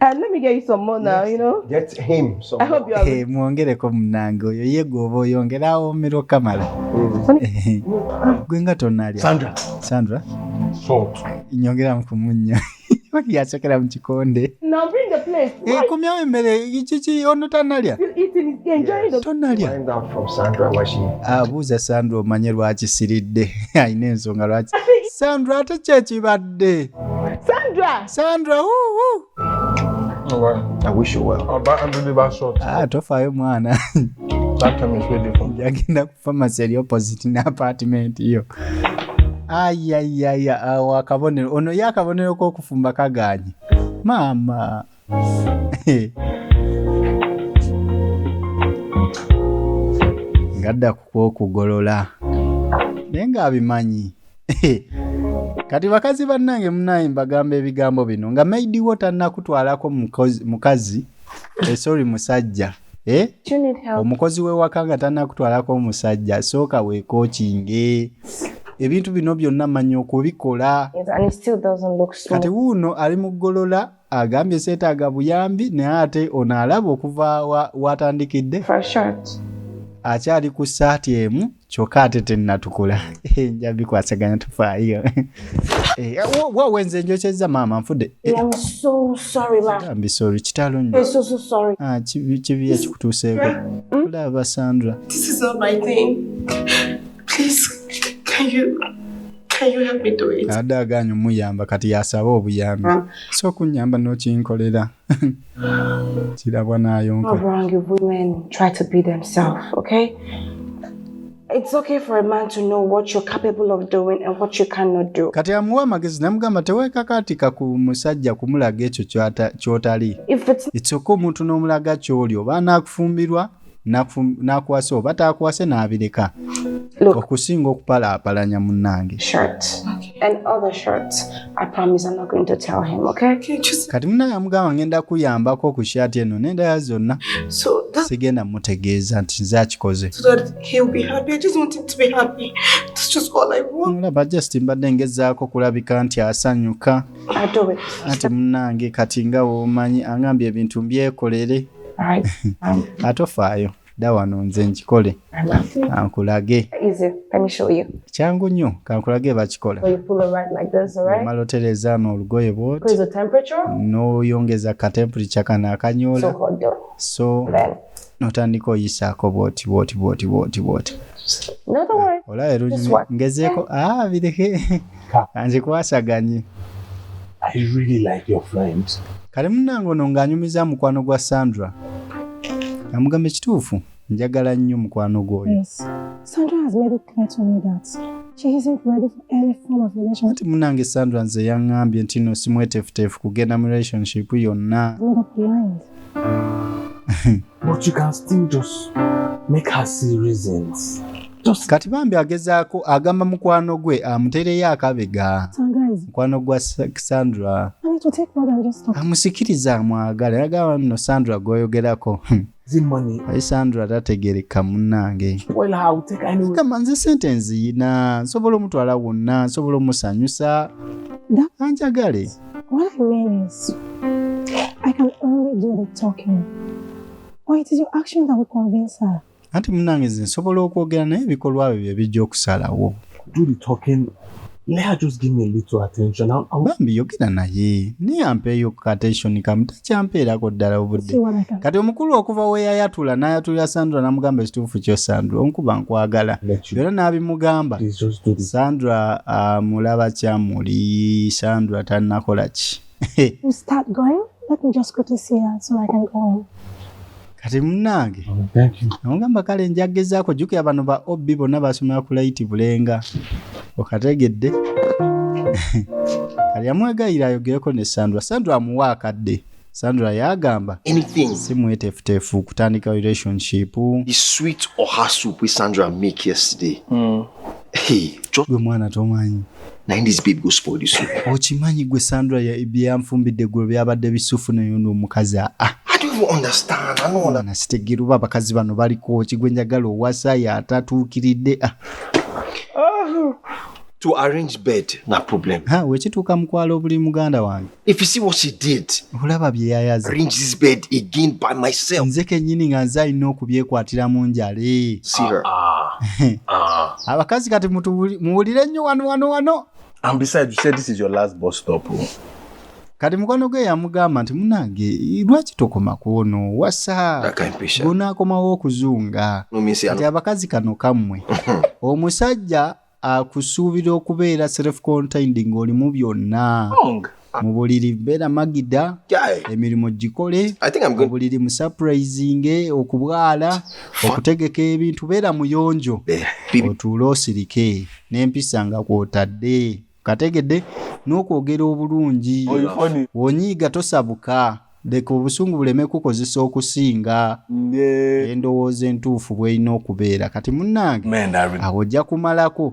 Let me get you some more now, you know. Get him some. I hope you are. Mwongereko munange oyo ye gwoba oyongerawo omero kamala. Gwe nga tonalya. Sandra. Salt. Nyongeramu ku munnya. Wali yasokera mu kikonde. Now bring the plate. Kumyawo emmere kiki ono tanalya. You eating is enjoying the. Tonalya. Find out from Sandra why she. Abuuza Sandra omanye lwaki siridde. Ayina ensonga lwaki. Sandra ate kyekibadde. Sandra wuu. Alright. I wish you well. I'll buy and deliver short. Tofaayo mwana. That time is ready for me. Yagenda ku pharmacy eri opposite n'apartment yo. ayayaya awo akabonero ono yakabonero k'okufumba kaganye maama ngadda kukugolola naye ng'abimanyi kati bakazi bannange munaye mbagamba ebigambo bino nga maidi wo tannakutwalako mukazi sorry musajja omukozi w'ewaka nga tannakutwalako omusajja sooka weekookinge ebintu bino byonna manyi okubikola kati wuuno ali mu ggolola agambye seetaaga buyambi naye ate ono alaba okuva watandikidde akyali ku saati emu kyokka ate tennatukula njabikwasaganya tufaayo wenze njokyeza maama nfudde sorry kitalo nnyo kibi ekikutuuseeko kulaba Sandra. This is not my thing. Please, can you help me do it? Adda aganya omuyamba kati yasaba obuyambi so okunyamba n'okinkolera kirabwa n'ayonka. How wrong if women try to be themselves, okay? It's okay for a man to know what you're capable of doing and what you cannot do. Kati amuwa amagezi namugamba teweekakaatika ku musajja kumulaga ekyo ky'otali. It's okay omuntu n'omulaga ky'oli oba naakufumbirwa n'akuwasa oba taakuwase n'abireka. Okusinga okupalaapalanya munnange. Shirt and other shirts. I promise I'm not going to tell him, okay? Kati munnange amugamba ngenda kuyambako ku shati eno n'endala zonna. Sigenda mutegeeza nti nze akikoze. So that he'll be happy. I just want him to be happy. That's just all I want. Olaba just mbadde ngezaako kulabika nti asanyuka. Ati munnange kati nga womanyi angambye ebintu mbyekolere. Atofaayo. Dawano nze nkikole. Ankulage. Easy. Let me show you. Kyangu nnyo kankulage bakikola. So you pull it right like this, alright? Malotereza n'olugoye bw'oti. Increase the temperature. N'oyongeza ka temperature kana akanyola. So hot though. So notandika oyisaako bw'oti. No, don't worry. Olaba erungi ngezeeko bireke kanzikwasaganye. I really like your friend. Kale munnange ono ng'anyumiza mukwano gwa Sandra. Amugamba ekituufu njagala nnyo mukwano gwoyo. Yes. Sandra has made it clear to me that she isn't ready for any form of relationship. Ati munnange Sandra nze yaŋŋambye nti no simweteefuteefu kugenda mu relationship yonna. Made up blind. But you can still just make her see reasons. Kati bambi agezaako agamba mukwano gwe amutereyo akabega. Mukwano gwa Sandra. I need to take more than just talk. Amusikiriza amwagala agamba nno Sandra gwoyogerako. Ayi Sandra tategereka munnange. Well, I'll take anyway. Kama nze sente nziyina nsobola omutwala wonna nsobola omusanyusa anjagale. What I mean is, I can only do the talking. Or it is your action that will convince her. Anti munnange nze nsobola okwogera naye ebikolwa bye bijja okusalawo. Do the talking. Let her just give me a little attention. Bambi yogera naye naye ampeeyo attention kamu takyampeerako ddala obudde. Kati omukulu okuva weyayatula n'ayatulira Sandra n'amugamba ekituufu kyo Sandra onkuba nkwagala. Era n'abimugamba. Sandra mulaba kyamuli. Sandra tannakola ki. You start going? Let me just quickly see her so I can go home. Kati munnange namugamba kale njagezaako jjukira bano ba obbi bonna basomera ku laiti bulenga okategedde kali yamwegayira ayogereko ne Sandra amuwa akadde. Sandra yagamba si mweteefuteefu kutandika relationship. The sweet oha soup with Sandra make yesterday. Hey, gwe mwana tomanyi. Now this babe go spoil the soup. Okimanyi gwe Sandra byamfumbidde gwe byabadde bisufu nayo n'omukazi I don't even understand. I don't understand. Nasitegeruba abakazi bano baliko kigwe njagala owasa yatatuukiridde. To arrange bed, no problem. Wekituuka mukwala obuli muganda wange. If you see what she did, olaba bye yayaza. Arrange this bed again by myself. Nze kennyini nga nze alina okubyekwatira mu njale. See her. Abakazi kati muwulire nnyo wano. And besides, you said this is your last bus stop. Kati mukwano gwe yamugamba nti munnange lwaki tokoma kwono wasa gonaakomawo okuzunga. Kati abakazi kano kammwe omusajja akusuubira okubeera self-contained ng'olimu byonna. mu buliri beera magida emirimu gikole mu buliri mu surprising okubwala okutegeka ebintu beera muyonjo otuula osirike n'empisa nga kwotadde kategedde n'okwogera obulungi wonyiiga tosabuka leka obusungu buleme kukozesa okusinga endowooza entuufu bw'erina okubeera kati munnange awo ojja kumalako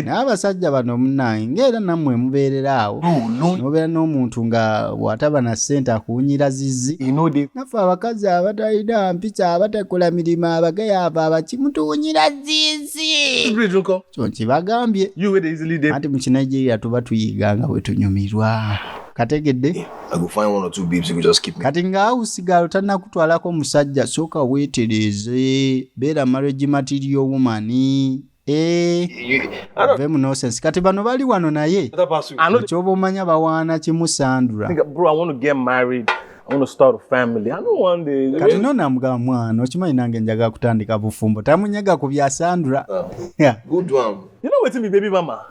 n'abasajja bano munnange ng'era nammwe mubeerera awo nobeera n'omuntu nga bw'ataba na ssente akuwunyira zizi naffe abakazi abatalina mpisa abatakola mirimu abagayava abakimutuwunyira zizi kyo nkibagambye anti mu Kinigeria tuba tuyiga nga bwe tunyumirwa kategedde kati ng'awusigalo tannakutwalako musajja sooka weetereze beera marriage material woman ave mu nonsense kati bano bali wano naye ekyoba omanya bawaana kimu Sandra kati noonamugamba mwana okimanyi nange njagala kutandika bufumbo tamunyaga ku bya Sandra You know what to be baby mama?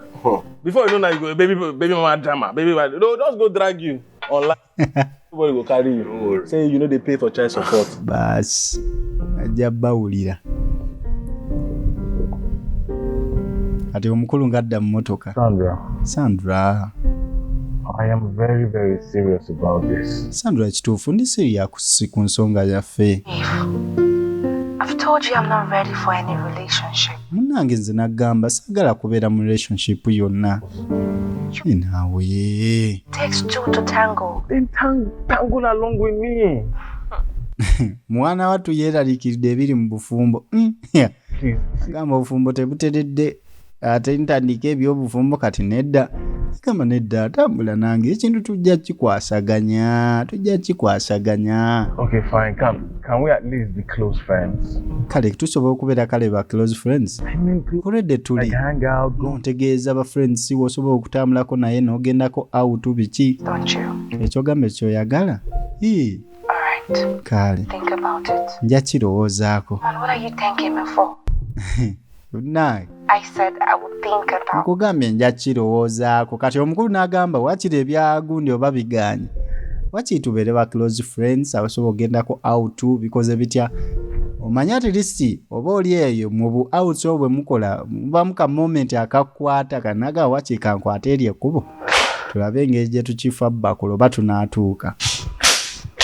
Before you know now you go baby mama drama. Baby mama. No, just go drag you online. Everybody go carry you. Say you know they pay for child support. Bas. Ajja bawulira. Ati omukulu ngadda mu motoka. Sandra. I am very, very serious about this. Sandra kituufu ndi serious ku nsonga yaffe. I've told you I'm not ready for any relationship. Munange nze nagamba sagala kubeera mu relationship yonna. Naawe. Takes two to tango. Then tangle along with me. Mwana watu yeeraliikiridde ebiri mu bufumbo. Gamba obufumbo tebuteredde ate ntandika ebyobufumbo kati nedda. Kama nedda tambula nange ekintu tujja kikwasaganya. Okay, fine. Can we at least be close friends? Kale tusobola okubeera kale ba close friends. Kuredde tuli. Like hang out, go. Ntegeeza ba friends si osobola okutambulako naye n'ogendako out biki. Don't you? Ekyogambe ekyoyagala. Alright. Kale. Think about it. Nja kirowoozaako. And what are you thanking me for? Naye. I said I would think about. Nkugambye nja kirowoozaako kati omukulu n'agamba wakiri ebyagundi oba biganye. Wakiri tubeere ba close friends abasobola ogendako out bikoze bitya. Omanya at least oba oli eyo mu bu out obwe mukola mubamu ka moment akakwata kanaga wakiri kankwata eri ekkubo. Tulabe engeri gye tukifa bakolo batunaatuuka.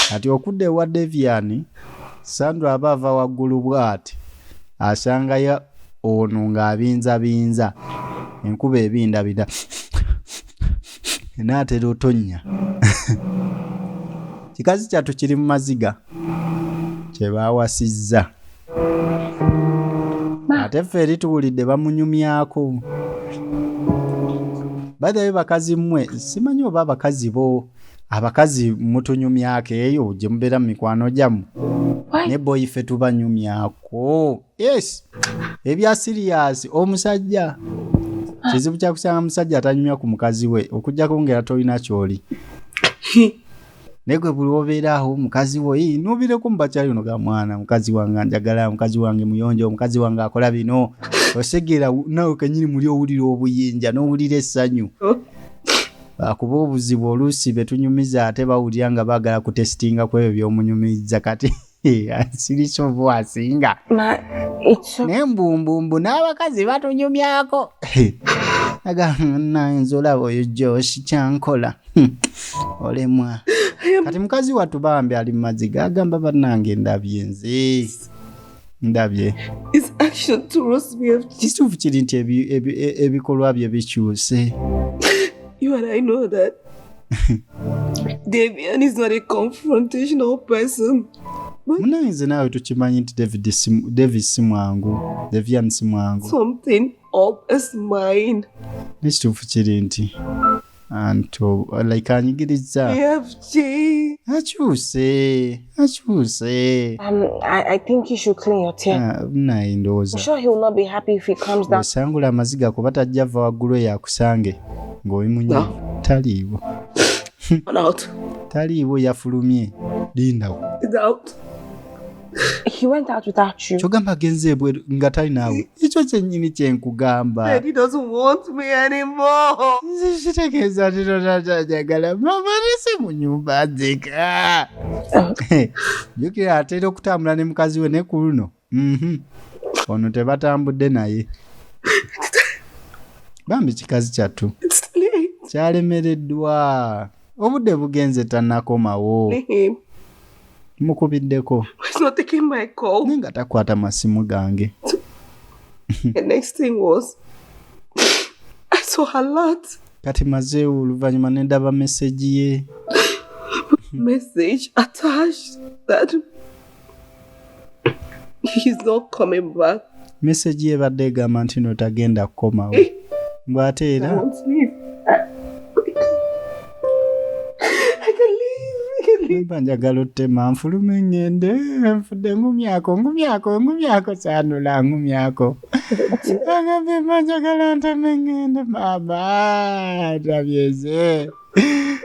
Kati okudde wa Davian Sandra abava waggulu bw'ati asangayo ono ng'abinza enkuba ebindabida enaatera otonnya kikazi kyattu kiri mu maziga kye baawasizza ate ffe eri tuwulidde bamunyumyako badayo bakazi mmwe simanyi oba abakazi mutunyumyako eyo gye mubeera mu mikwano gyammwe ne boyife tubanyumyako yes ebya serious omusajja kizibu kya kusanga musajja atanyumya ku mukazi we okujjako ngera tolina kyoli negwe buli obeera aho mukazi we nubireko mu bakyali ono ga mwana mukazi wange njagala mukazi wange muyonjo omukazi wange akola bino osegera nawe kanyini muli owulira obuyinja n'owulira essanyu kuba obuzibu oluusi betunyumiza ate bawulira nga baagala kutesitinga ku ebyo by'omunyumiriza kati sirisobo asinga n'embumbumbu n'abakazi batunyumyako nayinza olaba oyo Josh kyankola olemwa kati mukazi wattu bambi ali mu maziga agamba bannange ndabye kituufu kiri nti ebikolwa bye bikyuse. You and I know that Davian is not a confrontational person. Munanze nawe tukimanyi nti Davian si mwangu. Something up his mind. Nekituufu kiri nti anto like anyigiriza. Akyuse. I think you should clean your tear. Ndowooza. I'm sure he will not be happy if he comes down. Osangula amaziga kuba tajja va waggulu yakusange ng'obimunye taliiwo. Out. Taliiwo yafulumye. Lindawo. It's out. He went out without you. Chogamba genze bwe nga tali nawe. Icho kyennyini kye nkugamba. Daddy doesn't want me anymore. Kitegeeza titotajagala mama nesi mu nyumba nzeka. Jukira atera okutambula ne mukazi we ne ku luno. Ono tebatambudde naye. Bambi kikazi kyattu. Kyalemereddwa. Obudde bugenze tannakomawo. Mukubiddeko. He's not taking my call. Ninga takwata masimu gange. The next thing was, I saw her lot. Kati maze oluvannyuma ne ndaba message ye. Message attached that he's not coming back. Message ye badde egamba nti no tagenda kukomawo. Mbw'ate era. I want to leave. I can leave. Banjagala ottema nfulume ngende nfudde ngumyako saanula ngumyako. Agambye banjagala nteme ngende mama tabyeze.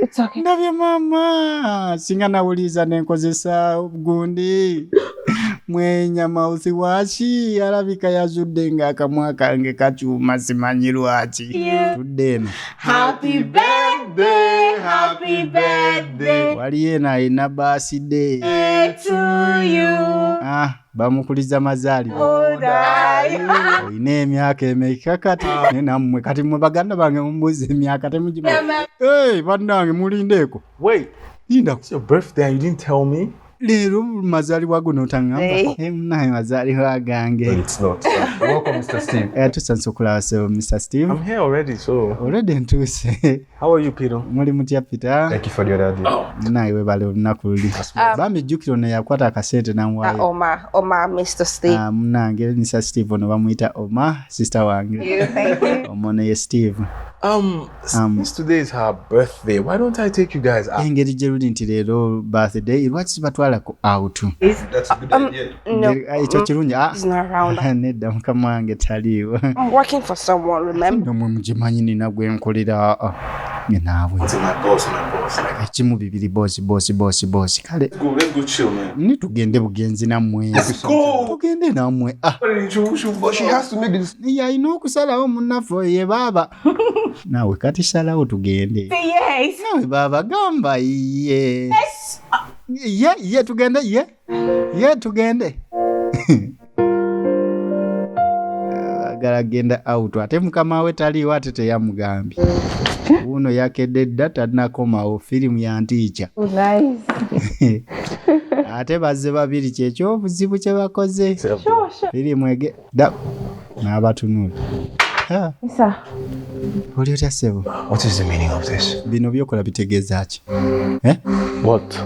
It's okay. Ndabye mama singa nawuliza nenkozesa gundi mwenya mauthi wachi alabika yazudde nga akamwa kange kakyuma simanyi lwaki. Tuddeno. Happy birthday. Wali yena alina birthday To you. Bamukuliza mazaalibwa. Olina emyaka emeka kati nammwe kati mwe baganda bange mumbuuza emyaka temugimanyi. Bannange mulindeeko. Wait, it's your birthday and you didn't tell me? Leero mazaalibwa guno otangamba. Munaye mazaalibwa gange. It's not. Welcome, Mr. Steve. Tusanze okulaba so Mr. Steve. I'm here already, so. Already ntuuse. How are you, Peter? Muli mutya Peter? Thank you for the other day. Naye webale olunaku luli. Bambi jjukira ono yakwata akasente n'amuwaayo. Oma, Mr. Steve. Munange Mr. Steve ono bamuyita Oma, sister wange. Thank you. Omono ye Steve. Since today is her birthday, why don't I take you guys out? Engeri gye luli nti leero birthday lwaki sibatwalako out? That's a good idea. No, Ekyo kirungi. he's not around. Nedda mukama wange taliiwo. I'm working for someone, remember? Nomwe mugimanyi nina gwe nkolera. Naabwe. It's my boss. Ekimu bibiri boss. Kale. Let's go chill, man. Nitugende bugenzi nammwe. Tugende nammwe. But she has to make this. Yalina okusalawo munnaffe ye baaba. Naawe kati salawo tugende. Yes. Naawe baaba gamba ye. Ye tugende ye tugende. Agala genda out ate mukama we taliiwo ate teyamugambye. Uno yakedde dda tannakomawo firimu ya ntiica. Nice. Ate bazze babiri kyekyobuzibu kye bakoze. Firimu ege da n'abatunula. Sir. Oli otya ssebo? What is the meaning of this? Bino byokola bitegeeza ki? What?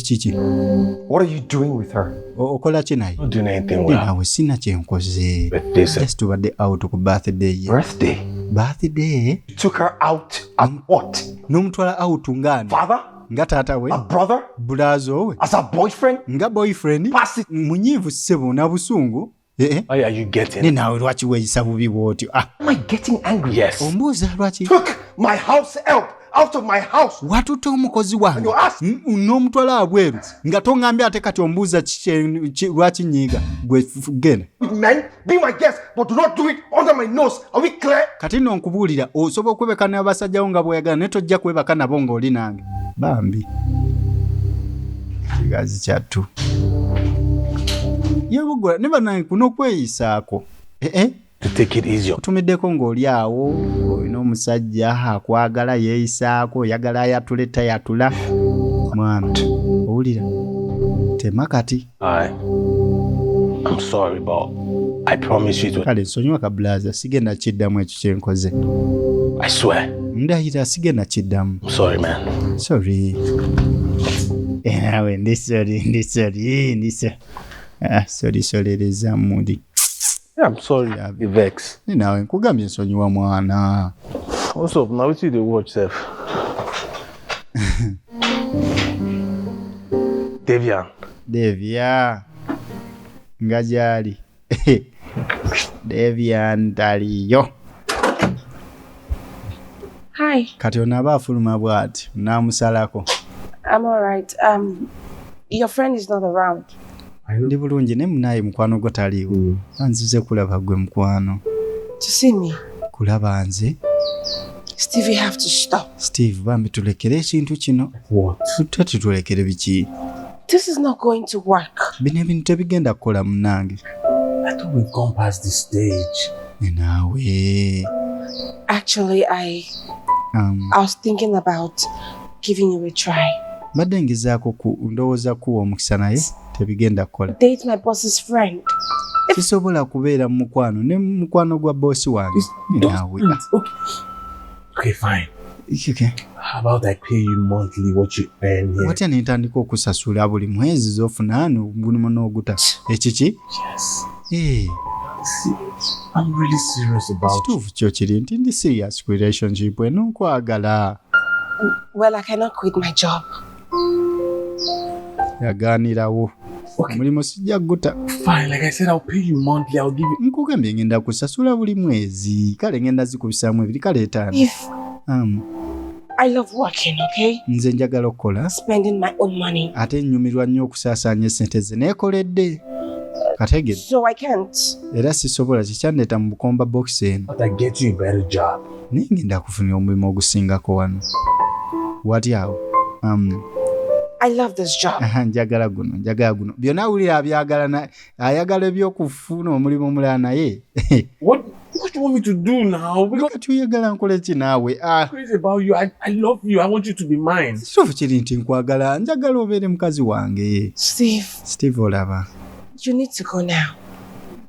Kiki? What are you doing with her? Okola ki naye? Not doing anything well. Naawe sina kye nkoze. Birthday, sir. Just tubadde out ku birthday ye. Birthday? Birthday? You took her out and what? N'omutwala out ngani? Father? Nga taata we? A brother? Bulazo we? As a boyfriend? Nga boyfriend? Pass it. Munyiivu ssebo na busungu? Why are you getting? Ne naawe lwaki weeyisa bubi bw'otyo? Am I getting angry? Yes. Ombuuza lwaki? Took my house help out of my house. Watutte omukozi wange You ask. n'omutwala abweru nga tongambye ate kati ombuuza lwaki nyiiga gwe genda. Men, be my guest, but do not do it under my nose. Are we clear? Kati nno nkubuulira osobola okwebaka n'abasajjawo nga bw'oyagala naye tojja kwebaka nabo ng'oli nange. Bambi. Kigazi kyattu. Yabugula ne bannange kuno okweyisaako. To take it easy. Otumiddeko ng'oli awo olina omusajja akwagala yeeyisaako oyagala ayatule tayatula. Mwami owulira tema kati. I'm sorry, but I promise you to. Kale nsonyiwa kabulaza sigenda kiddamu ekyo kye nkoze. I swear. Ndahira sigenda kiddamu. I'm sorry, man. Sorry. Nawe ndi sorry. Sorry mudi. Yeah, I'm sorry. You vex. Nawe nkugambye nsonyiwa mwana. What's up? Now what you dey watch, Seth? Davian. Nga gyali. Davian taliyo. Hi. Kati onaaba afuluma bw'ati naamusalako. I'm alright. Your friend is not around. Ndi bulungi ne munaye mukwano gwo taliiwo. Anzize kulaba gwe mukwano. To see me? Kulaba nze. Steve, you have to stop. Steve, bambi tulekere ekintu kino. What? Tulekere biki? This is not going to work. Bino ebintu tebigenda kukola munnange. I thought we've gone past this stage. Naawe. Actually, I was thinking about giving you a try. Badde ngezaako ndowooza kuwa omukisa naye tebigenda kukola. Date my boss's friend. Kisobola kubeera mu mukwano ne mukwano gwa bosi wange. Naawe. Okay, fine. Okay. How about I pay you monthly what you earn here? Watya nentandika okusasula buli mwezi z'ofuna hano buli n'oguta. Ekiki? Yes. Hey. I'm really serious about it. Kyo kiri nti ndi serious ku relationship eno nkwagala. Well, I cannot quit my job. Yagaanirawo. Okay. Mulimu sijja guta. Fine, like I said, I'll pay you monthly. I'll give you. Nkugambye ngenda kusasula buli mwezi. Kale ngenda zikubisaamu ebiri kale etaano. I love working, okay? Nze njagala okukola. Spending my own money. Ate nnyumirwa nnyo okusaasaanya essente ze neekoledde. Kategedde. So I can't. Era sisobola kikyandeeta mu bukomba box eno. But I get you a better job. Naye ngenda kufunira omulimu ogusingako wano. Wati awo. I love this job. Njagala guno. Byonna awulira abyagala ayagala ebyokufuna omulimu omulala naye. What do you want me to do now? Because tuyagala nkole ki naawe? Crazy about you. I love you. I want you to be mine. Kituufu kiri nti nkwagala njagala obeere mukazi wange. Steve olaba. You need to go now.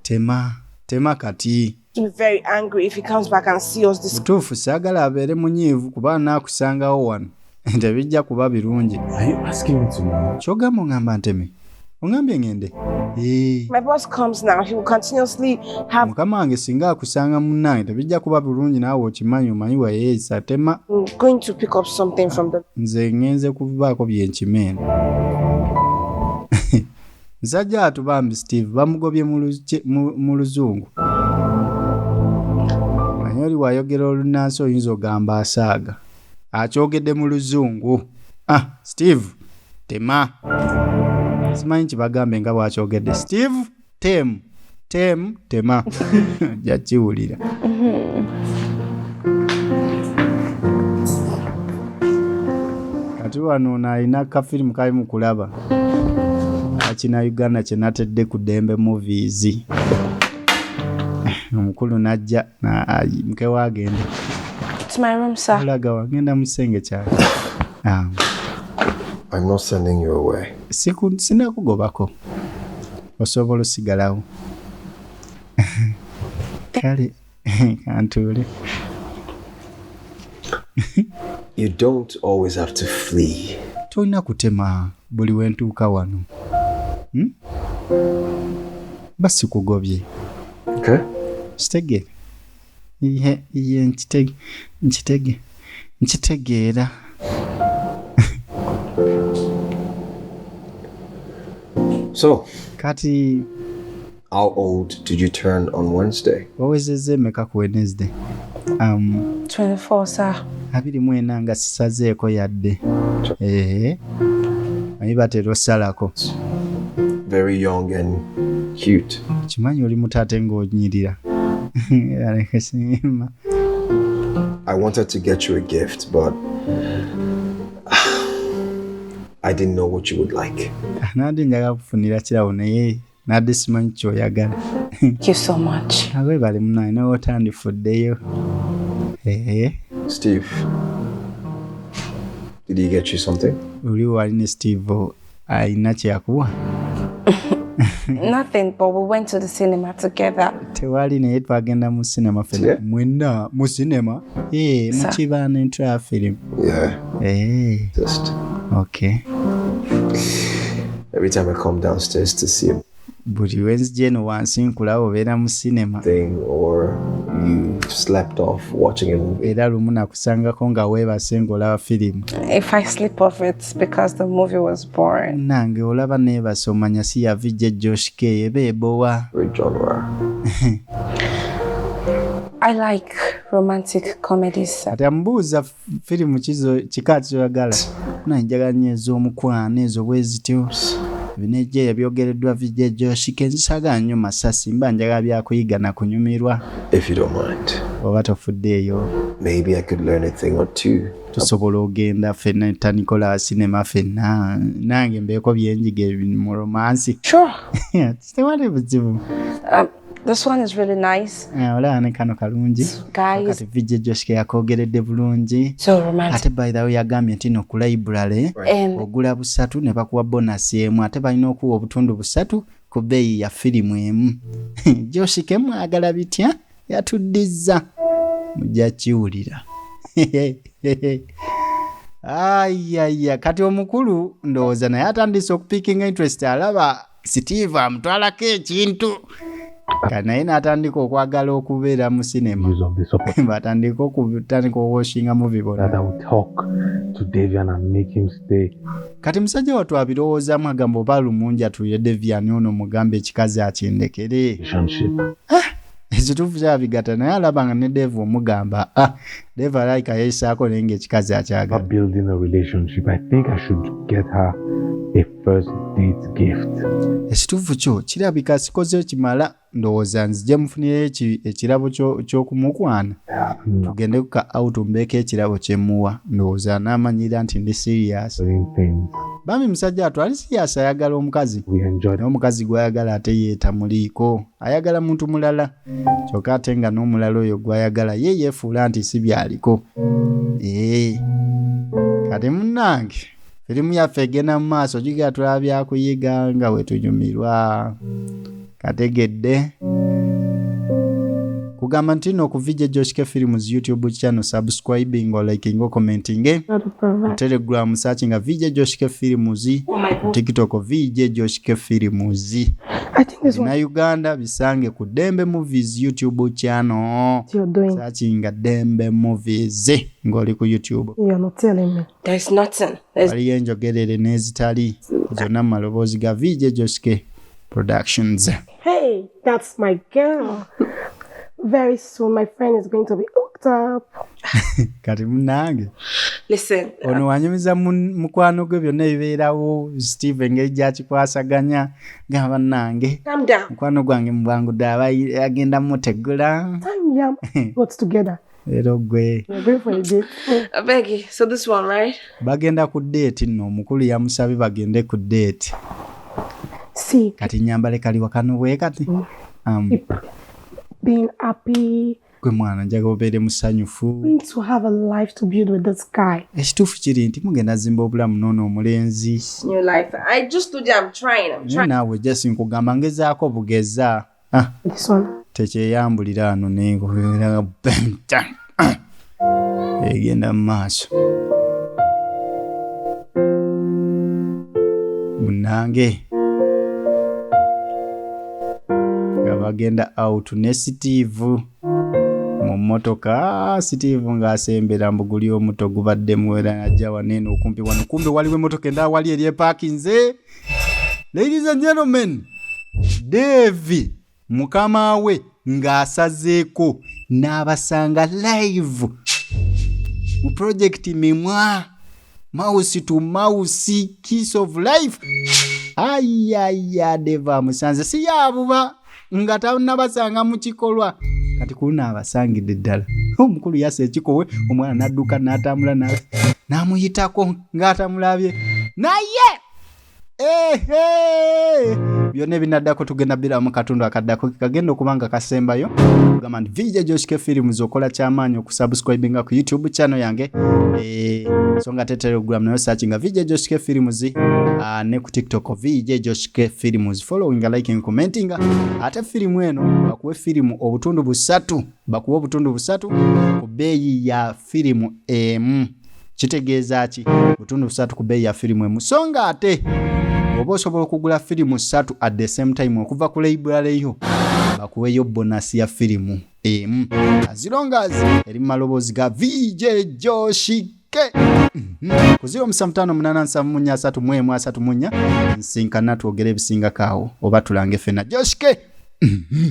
Tema kati. He'll be very angry if he comes back and see us this. Butuufu saagala abeere munyiivu kuba naakusangawo wano. Tebijja kuba birungi. Are you asking me to leave? Kyogamba ongamba nteme. Ongambye ngende. My boss comes now. He will continuously have. Mukama wange singa akusanga munnange tebijja kuba birungi naawe okimanyi wayeeyisa tema. I'm going to pick up something from the. Nze ngenze kubaako byenkimeno. Nsajja atubambi Steve bamugobye mu luzungu. Manyoli wayogera olunnansi oyinza ogamba asaaga. Akyogedde mu luzungu. Steve, tema. Simanyi kibagambe nga bwakyogedde. Steve, tema. Jakiwulira. Kati wano nalina kafirimu kali mu kulaba. Akina Uganda kye natedde ku Dembe Movies. Omukulu najja na mke wagende. It's my room, sir. Olaga wagenda musenge kyali. I'm not sending you away. Sinakugobako. Osobola osigalawo. Kale kantuule. You don't always have to flee. Tolina kutema buli wentuuka wano. Basi kugobye. Okay. Kitegere. Iye nkitegeera. So, kati how old did you turn on Wednesday? Wawezezze mmeka ku Wednesday? 24, sir. 24 nga sisazeeko yadde. Manyi batera osalako. Very young and cute. Kimanyi oli mutate ng'onyirira. I wanted to get you a gift, but I didn't know what you would like. Nadde njagala kufunira kirawo naye nadde simanyi kyoyagala. Thank you so much. Weebale munaye nawe otandifuddeyo. Steve, did he get you something? Oli wali ne Steve alina kyakuwa? Nothing, but we went to the cinema together. Tewali naye twagenda mu cinema film. Yeah. Mwenna mu cinema? Mu Kibana Intra film. Yeah. Just. Okay. Every time I come downstairs to see him. Buli Wednesday no wansi nkulawo obeera mu cinema. Thing or you slept off watching a movie. Era lumu nakusangako nga weebase ng'olaba firimu. If I sleep off, it's because the movie was boring. Nange olaba neebase omanya si yavijja JoshK eba ebowa. Great genre. I like romantic comedies. Ati amubuuza firimu kika kyoyagala. Nanjagala nnyo ez'omukwano ezo bwe zityo. bineje ebyogereddwa vije JoshK nsaga nnyo masasi mba njaga byakuyiga na kunyumirwa. If you don't mind. Oba tofuddeeyo. Maybe I could learn a thing or two. Tusobola ogenda ffenna tanikola sinema ffenna nange mbeeko byenjige mu romansi. Sure. Tewali buzibu. This one is really nice. Olane kano kalungi. Guys. Kati vije JoshK yakogeredde bulungi. So romantic. Ate by the way yagambye nti no ku library ogula busatu ne bakuwa bonus emu ate balina okuwa obutundu busatu ku bbeeyi ya firimu emu. JoshK mwagala bitya yatuddiza mujja kiwulira. Ayaya kati omukulu ndowooza naye atandise okupikinga interest alaba Steve amutwalako ekintu. Kanaye n'atandika okwagala okubeera mu sinema. Batandika okuwashinga movie bona. That I will talk to Davian and make him stay. Kati musajja wattu abirowoozamu agamba oba lumungi atuye Davian ono mugambe ekikazi akyendekere. Ekituufu kyabigata naye alaba nga ne Dave omugamba Dave alayika yeesaako naye ng'ekikazi akyagala. Building a relationship, I think I should get her a first date gift. Ekituufu kyo kirabika sikoze kimala ndowooza nzije mufunire ekirabo ky'okumukwana. Tugende kuka out mbeeko ekirabo kyemuwa ndowooza n'amanyira nti ndi serious. Bami musajja wattu ali serious ayagala omukazi. Naye omukazi gw'ayagala ate yeetamuliiko. Ayagala muntu mulala. Kyokka ate nga n'omulala oyo gw'ayagala ye yeefuula nti si byaliko. Kati munnange firimu yaffe egenda mu maaso giga tulaba kuyiga nga we tunyumirwa. Kategedde kugamba nti no ku vije JoshK Films YouTube channel subscribing or liking or commenting. Telegram searching vije JoshK Films. TikTok vije JoshK Films. I think this na Uganda bisange ku Dembe Movies YouTube channel. you're doing. Searching Dembe Movies ngoli ku YouTube. You're not telling me. There's nothing. Bali enjogerere nezitali zonna maloboozi ga vije JoshK Productions. Hey, that's my girl. Very soon my friend is going to be hooked up. Kati munange. Listen. Ono wanyumiza mukwano gwe byonna ebibeerawo Steve engeri gyakikwasaganya gamba nange. Calm down. Mukwano gwange mubwangu ddaba agenda mutegula. Time yam. What's together? Leero gwe. We're going for a date. I beg you. So this one, right? Bagenda ku date nno omukulu yamusabye bagende ku date. See. Kati nyambale kali wakano bwe kati. Being happy. Gwe mwana njaga obeere musanyufu. We need to have a life to build with this guy. Ekituufu kiri nti mugenda zimba obulamu n'ono omulenzi. New life. I just told you I'm trying. Naawe just nkugamba ngezaako bugeza. This one. Tekyeyambulira ano nengoera benta. Egenda mu maaso. Munange. Bagenda out ne Steve mu motoka. Steve ng'asembera mbuguli omuto gubadde muwera najja wanene okumpi wano kumbe waliwo emotoka endala wali eri parkinze. Ladies and gentlemen, Dave mukama we ng'asazeeko n'abasanga live mu project Memwa mouse to mouse kiss of life. Ayaya Dave amusanze si yabuba nga tanabasanga mu kikolwa kati kuna abasangidde ddala. Omukulu yase ekikowe omwana nadduka n'atambula n'amuyitako ng'atamulabye naye byonna ebinaddako tugenda bira mu katundu akaddako kagenda okubanga kasembayo kugamba nti vije JoshK Films okola kyamaanyi okusubscribinga ku YouTube channel yange so nga Telegram nayo searchinga vije JoshK Films ne ku TikTok vije JoshK Films following, liking, commenting. Ate filimu eno bakuwe filimu obutundu busatu ku bbeeyi ya filimu emu. Kitegeeza ki? Obutundu busatu ku bbeeyi ya filimu emu. So nga ate oba osobola okugula filimu 3 at the same time okuva ku library yo bakuweyo bonus ya filimu emu. As long as eri maloboozi ga VJ JoshK ku 07587333 nsinkana twogere ebisinga kaawo oba tulange ffenna JoshK.